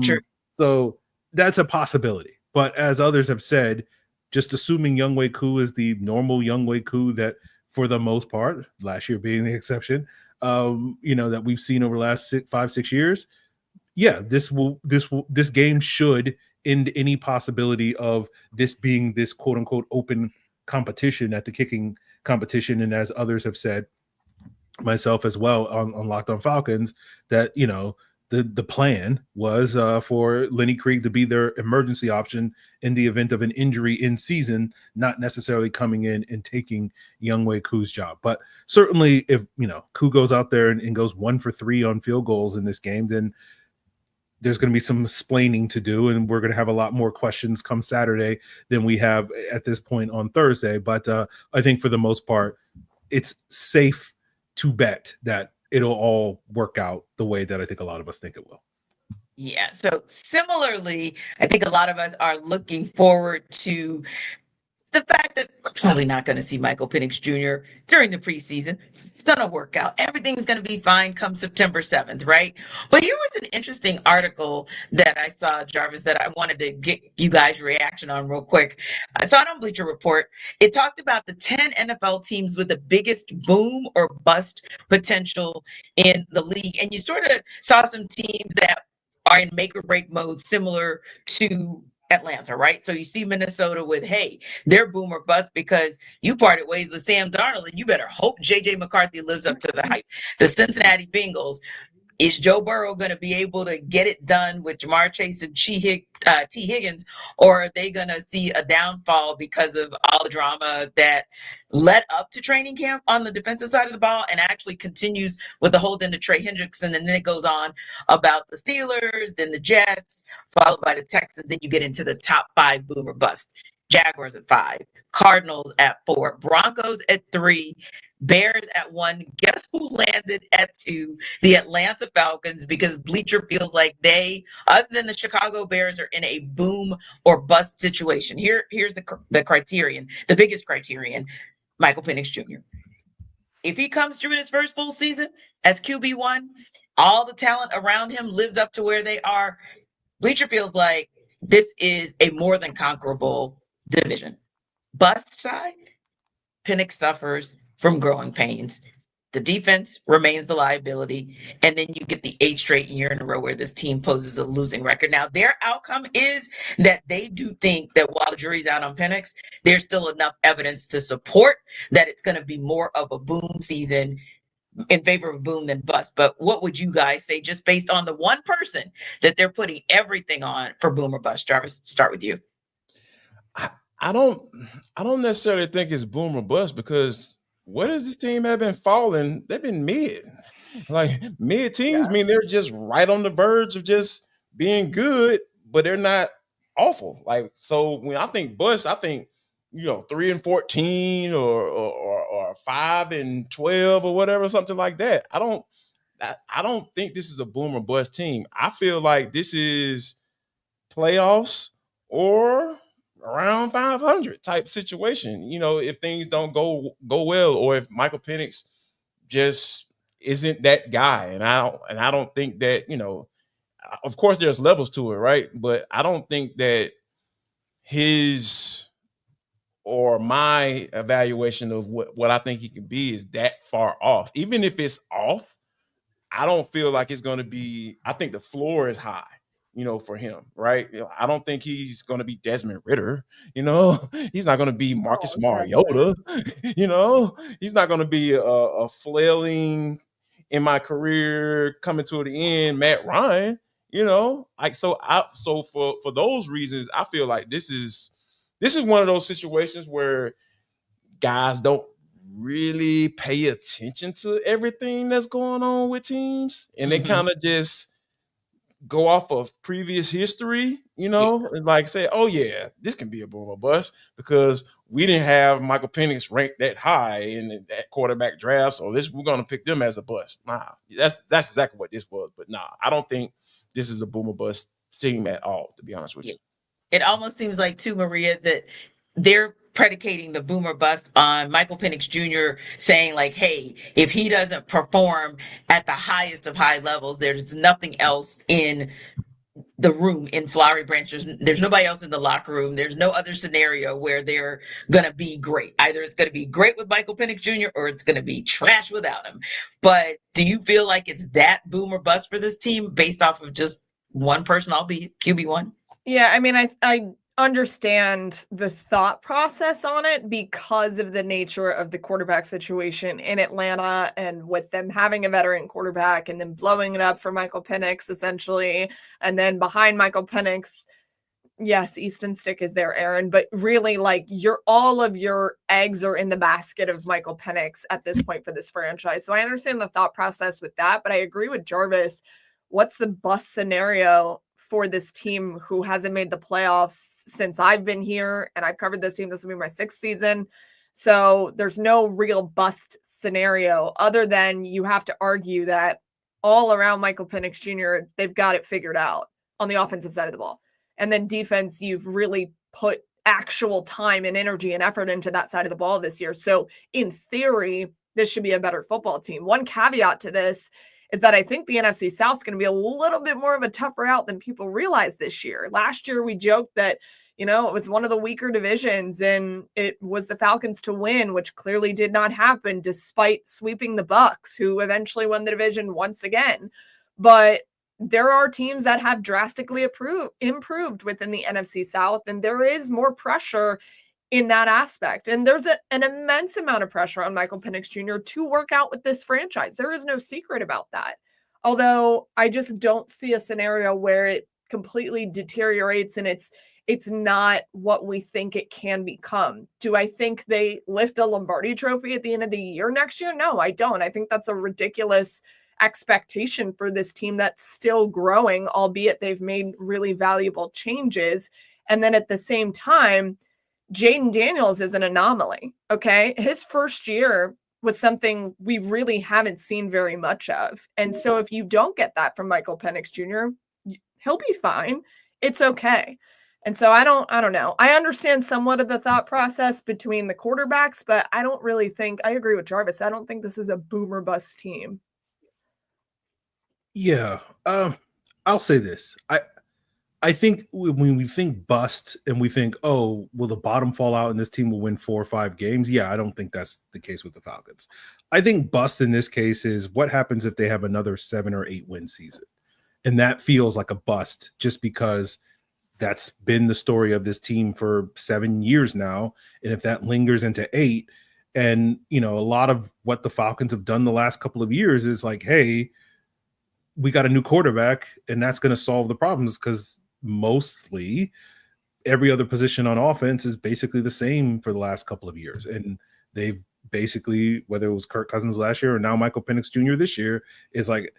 True. So that's a possibility. But as others have said, just assuming Young-hoe Koo is the normal Young-hoe Koo that for the most part, last year being the exception, that we've seen over the last 5-6 years, yeah, this game should end any possibility of this being this quote unquote open competition at the kicking competition. And as others have said, myself as well on Locked On Falcons, that the plan was for Lenny Krieg to be their emergency option in the event of an injury in season, not necessarily coming in and taking Young-hoe Koo's job. But certainly if Koo goes out there and goes 1 for 3 on field goals in this game, then there's going to be some explaining to do, and we're going to have a lot more questions come Saturday than we have at this point on Thursday. But I think for the most part, it's safe to bet that it'll all work out the way that I think a lot of us think it will. Yeah. So similarly, I think a lot of us are looking forward to the fact that we're probably not going to see Michael Penix Jr. during the preseason. It's going to work out. Everything's going to be fine come September 7th, right? But here was an interesting article that I saw, Jarvis, that I wanted to get you guys' reaction on real quick. I saw it on Bleacher Report. It talked about the 10 NFL teams with the biggest boom or bust potential in the league. And you sort of saw some teams that are in make or break mode, similar to Atlanta, right? So you see Minnesota with, hey, they're boom or bust because you parted ways with Sam Darnold, and you better hope JJ McCarthy lives up to the hype. The Cincinnati Bengals, is Joe Burrow going to be able to get it done with Jamar Chase and T. Higgins, or are they going to see a downfall because of all the drama that led up to training camp on the defensive side of the ball and actually continues with the hold into Trey Hendrickson, and then it goes on about the Steelers, then the Jets, followed by the Texans, then you get into the top 5 boom or bust. Jaguars at 5, Cardinals at 4, Broncos at 3, Bears at 1. Guess who landed at 2? The Atlanta Falcons, because Bleacher feels like they, other than the Chicago Bears, are in a boom or bust situation. Here's the criterion, the biggest criterion: Michael Penix Jr. If he comes through in his first full season as QB1, all the talent around him lives up to where they are, Bleacher feels like this is a more than conquerable division. Bust side, Penix suffers from growing pains. The defense remains the liability, and then you get the 8th straight year in a row where this team poses a losing record. Now, their outcome is that they do think that while the jury's out on Penix, there's still enough evidence to support that it's going to be more of a boom season in favor of boom than bust. But what would you guys say, just based on the one person that they're putting everything on for boom or bust? Jarvis, start with you. I don't necessarily think it's boom or bust, because what has this team have been falling? They've been mid. Like mid teams mean they're just right on the verge of just being good, but they're not awful. Like, so when I think bust, I think 3-14 or 5-12 or whatever, something like that. I don't think this is a boom or bust team. I feel like this is playoffs or around 500 type situation. If things don't go well, or if Michael Penix just isn't that guy, and I don't think that, of course there's levels to it, right? But I don't think that his or my evaluation of what I think he could be is that far off. Even if it's off, I don't feel like it's going to be. I think the floor is high, for him, right? I don't think he's going to be Desmond Ridder, he's not going to be Marcus Mariota, he's not going to be a flailing in my career coming to the end Matt Ryan, so for those reasons, I feel like this is one of those situations where guys don't really pay attention to everything that's going on with teams, and they kind of just go off of previous history, and like say, oh yeah, this can be a boom or bust because we didn't have Michael Penix ranked that high in that quarterback draft, so we're going to pick them as a bust. Nah, that's exactly what this was. But nah, I don't think this is a boom or bust team at all, to be honest with you. It almost seems like, too, Maria, that they're predicating the boomer bust on Michael Penix Jr. saying like, hey, if he doesn't perform at the highest of high levels, there's nothing else in the room in Flowery Branch. There's nobody else in the locker room. There's no other scenario where they're going to be great. Either it's going to be great with Michael Penix Jr. or it's going to be trash without him. But do you feel like it's that boomer bust for this team based off of just one person, albeit QB1? Yeah, I mean, I understand the thought process on it because of the nature of the quarterback situation in Atlanta, and with them having a veteran quarterback and then blowing it up for Michael Penix essentially. And then behind Michael Penix, yes, Easton Stick is there, Aaron, but really like all of your eggs are in the basket of Michael Penix at this point for this franchise. So I understand the thought process with that, but I agree with Jarvis. What's the bust scenario for this team who hasn't made the playoffs since I've been here? And I've covered this team. This will be my 6th season. So there's no real bust scenario other than you have to argue that all around Michael Penix Jr., they've got it figured out on the offensive side of the ball. And then defense, you've really put actual time and energy and effort into that side of the ball this year. So in theory, this should be a better football team. One caveat to this is that I think the NFC South is going to be a little bit more of a tougher out than people realize this year. Last year, we joked that, it was one of the weaker divisions and it was the Falcons to win, which clearly did not happen despite sweeping the Bucs, who eventually won the division once again. But there are teams that have drastically improved within the NFC South, and there is more pressure in that aspect. And there's an immense amount of pressure on Michael Penix Jr. to work out with this franchise. There is no secret about that. Although I just don't see a scenario where it completely deteriorates and it's not what we think it can become. Do I think they lift a Lombardi trophy at the end of the year next year? No, I don't. I think that's a ridiculous expectation for this team that's still growing, albeit they've made really valuable changes. And then at the same time, Jaden Daniels is an anomaly, okay? His first year was something we really haven't seen very much of. And so if you don't get that from Michael Penix Jr., he'll be fine. It's okay. And so I don't know. I understand somewhat of the thought process between the quarterbacks, but I don't really think, I agree with Jarvis, I don't think this is a boomer bust team. Yeah. I'll say this. I think when we think bust and we think, oh, will the bottom fall out and this team will win 4 or 5 games? Yeah, I don't think that's the case with the Falcons. I think bust in this case is what happens if they have another 7 or 8 win season. And that feels like a bust just because that's been the story of this team for 7 years now. And if that lingers into 8, and, a lot of what the Falcons have done the last couple of years is like, hey, we got a new quarterback and that's going to solve the problems, because mostly every other position on offense is basically the same for the last couple of years. And they've basically, whether it was Kirk Cousins last year or now Michael Penix Jr. this year, is like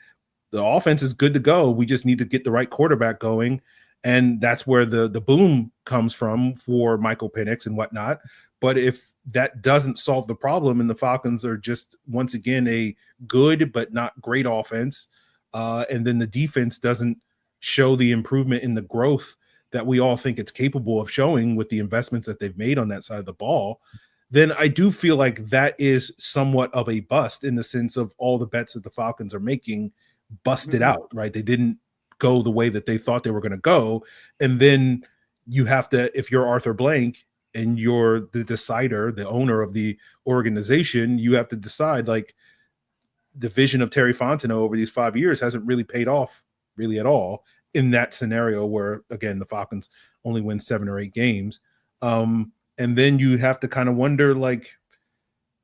the offense is good to go. We just need to get the right quarterback going. And that's where the boom comes from for Michael Penix and whatnot. But if that doesn't solve the problem and the Falcons are just, once again, a good but not great offense, and then the defense doesn't show the improvement in the growth that we all think it's capable of showing with the investments that they've made on that side of the ball, then I do feel like that is somewhat of a bust in the sense of all the bets that the Falcons are making busted out, right? They didn't go the way that they thought they were going to go. And then you have to, if you're Arthur Blank and you're the decider, the owner of the organization, you have to decide, like, the vision of Terry Fontenot over these 5 years hasn't really paid off really at all in that scenario where, again, the Falcons only win 7 or 8 games. And then you have to kind of wonder, like,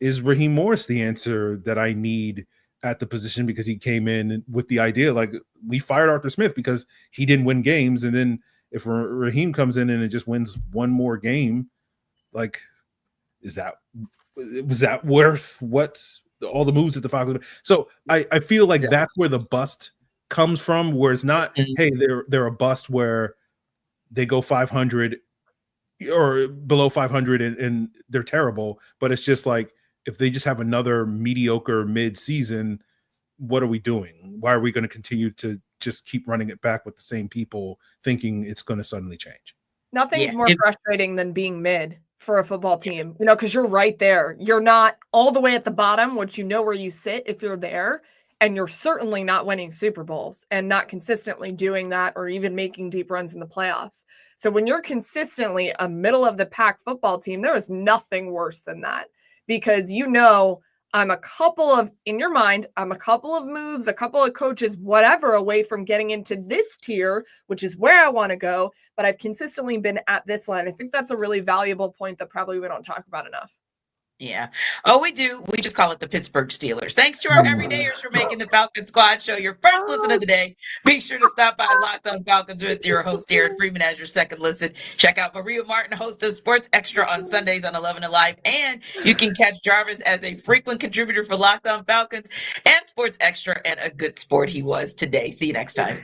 is Raheem Morris the answer that I need at the position? Because he came in with the idea, like, we fired Arthur Smith because he didn't win games. And then if Raheem comes in and it just wins one more game, like, was that worth all the moves that the Falcons? So I feel like that's where the bust comes from, where it's not, hey, they're a bust where they go 500 or below 500 and they're terrible, but it's just like, if they just have another mediocre mid-season, what are we doing? Why are we going to continue to just keep running it back with the same people thinking it's going to suddenly change? Nothing's more frustrating than being mid for a football team, because you're right there. You're not all the way at the bottom, which you know where you sit if you're there, and you're certainly not winning Super Bowls and not consistently doing that or even making deep runs in the playoffs. So when you're consistently a middle of the pack football team, there is nothing worse than that, because I'm a couple of moves, a couple of coaches, whatever, away from getting into this tier, which is where I want to go. But I've consistently been at this line. I think that's a really valuable point that probably we don't talk about enough. Yeah. Oh, we do. We just call it the Pittsburgh Steelers. Thanks to our everydayers for making the Falcons Squad Show your first listen of the day. Be sure to stop by Locked On Falcons with your host, Aaron Freeman, as your second listen. Check out Maria Martin, host of Sports Extra on Sundays on 11 Alive. And you can catch Jarvis as a frequent contributor for Locked On Falcons and Sports Extra, and a good sport he was today. See you next time.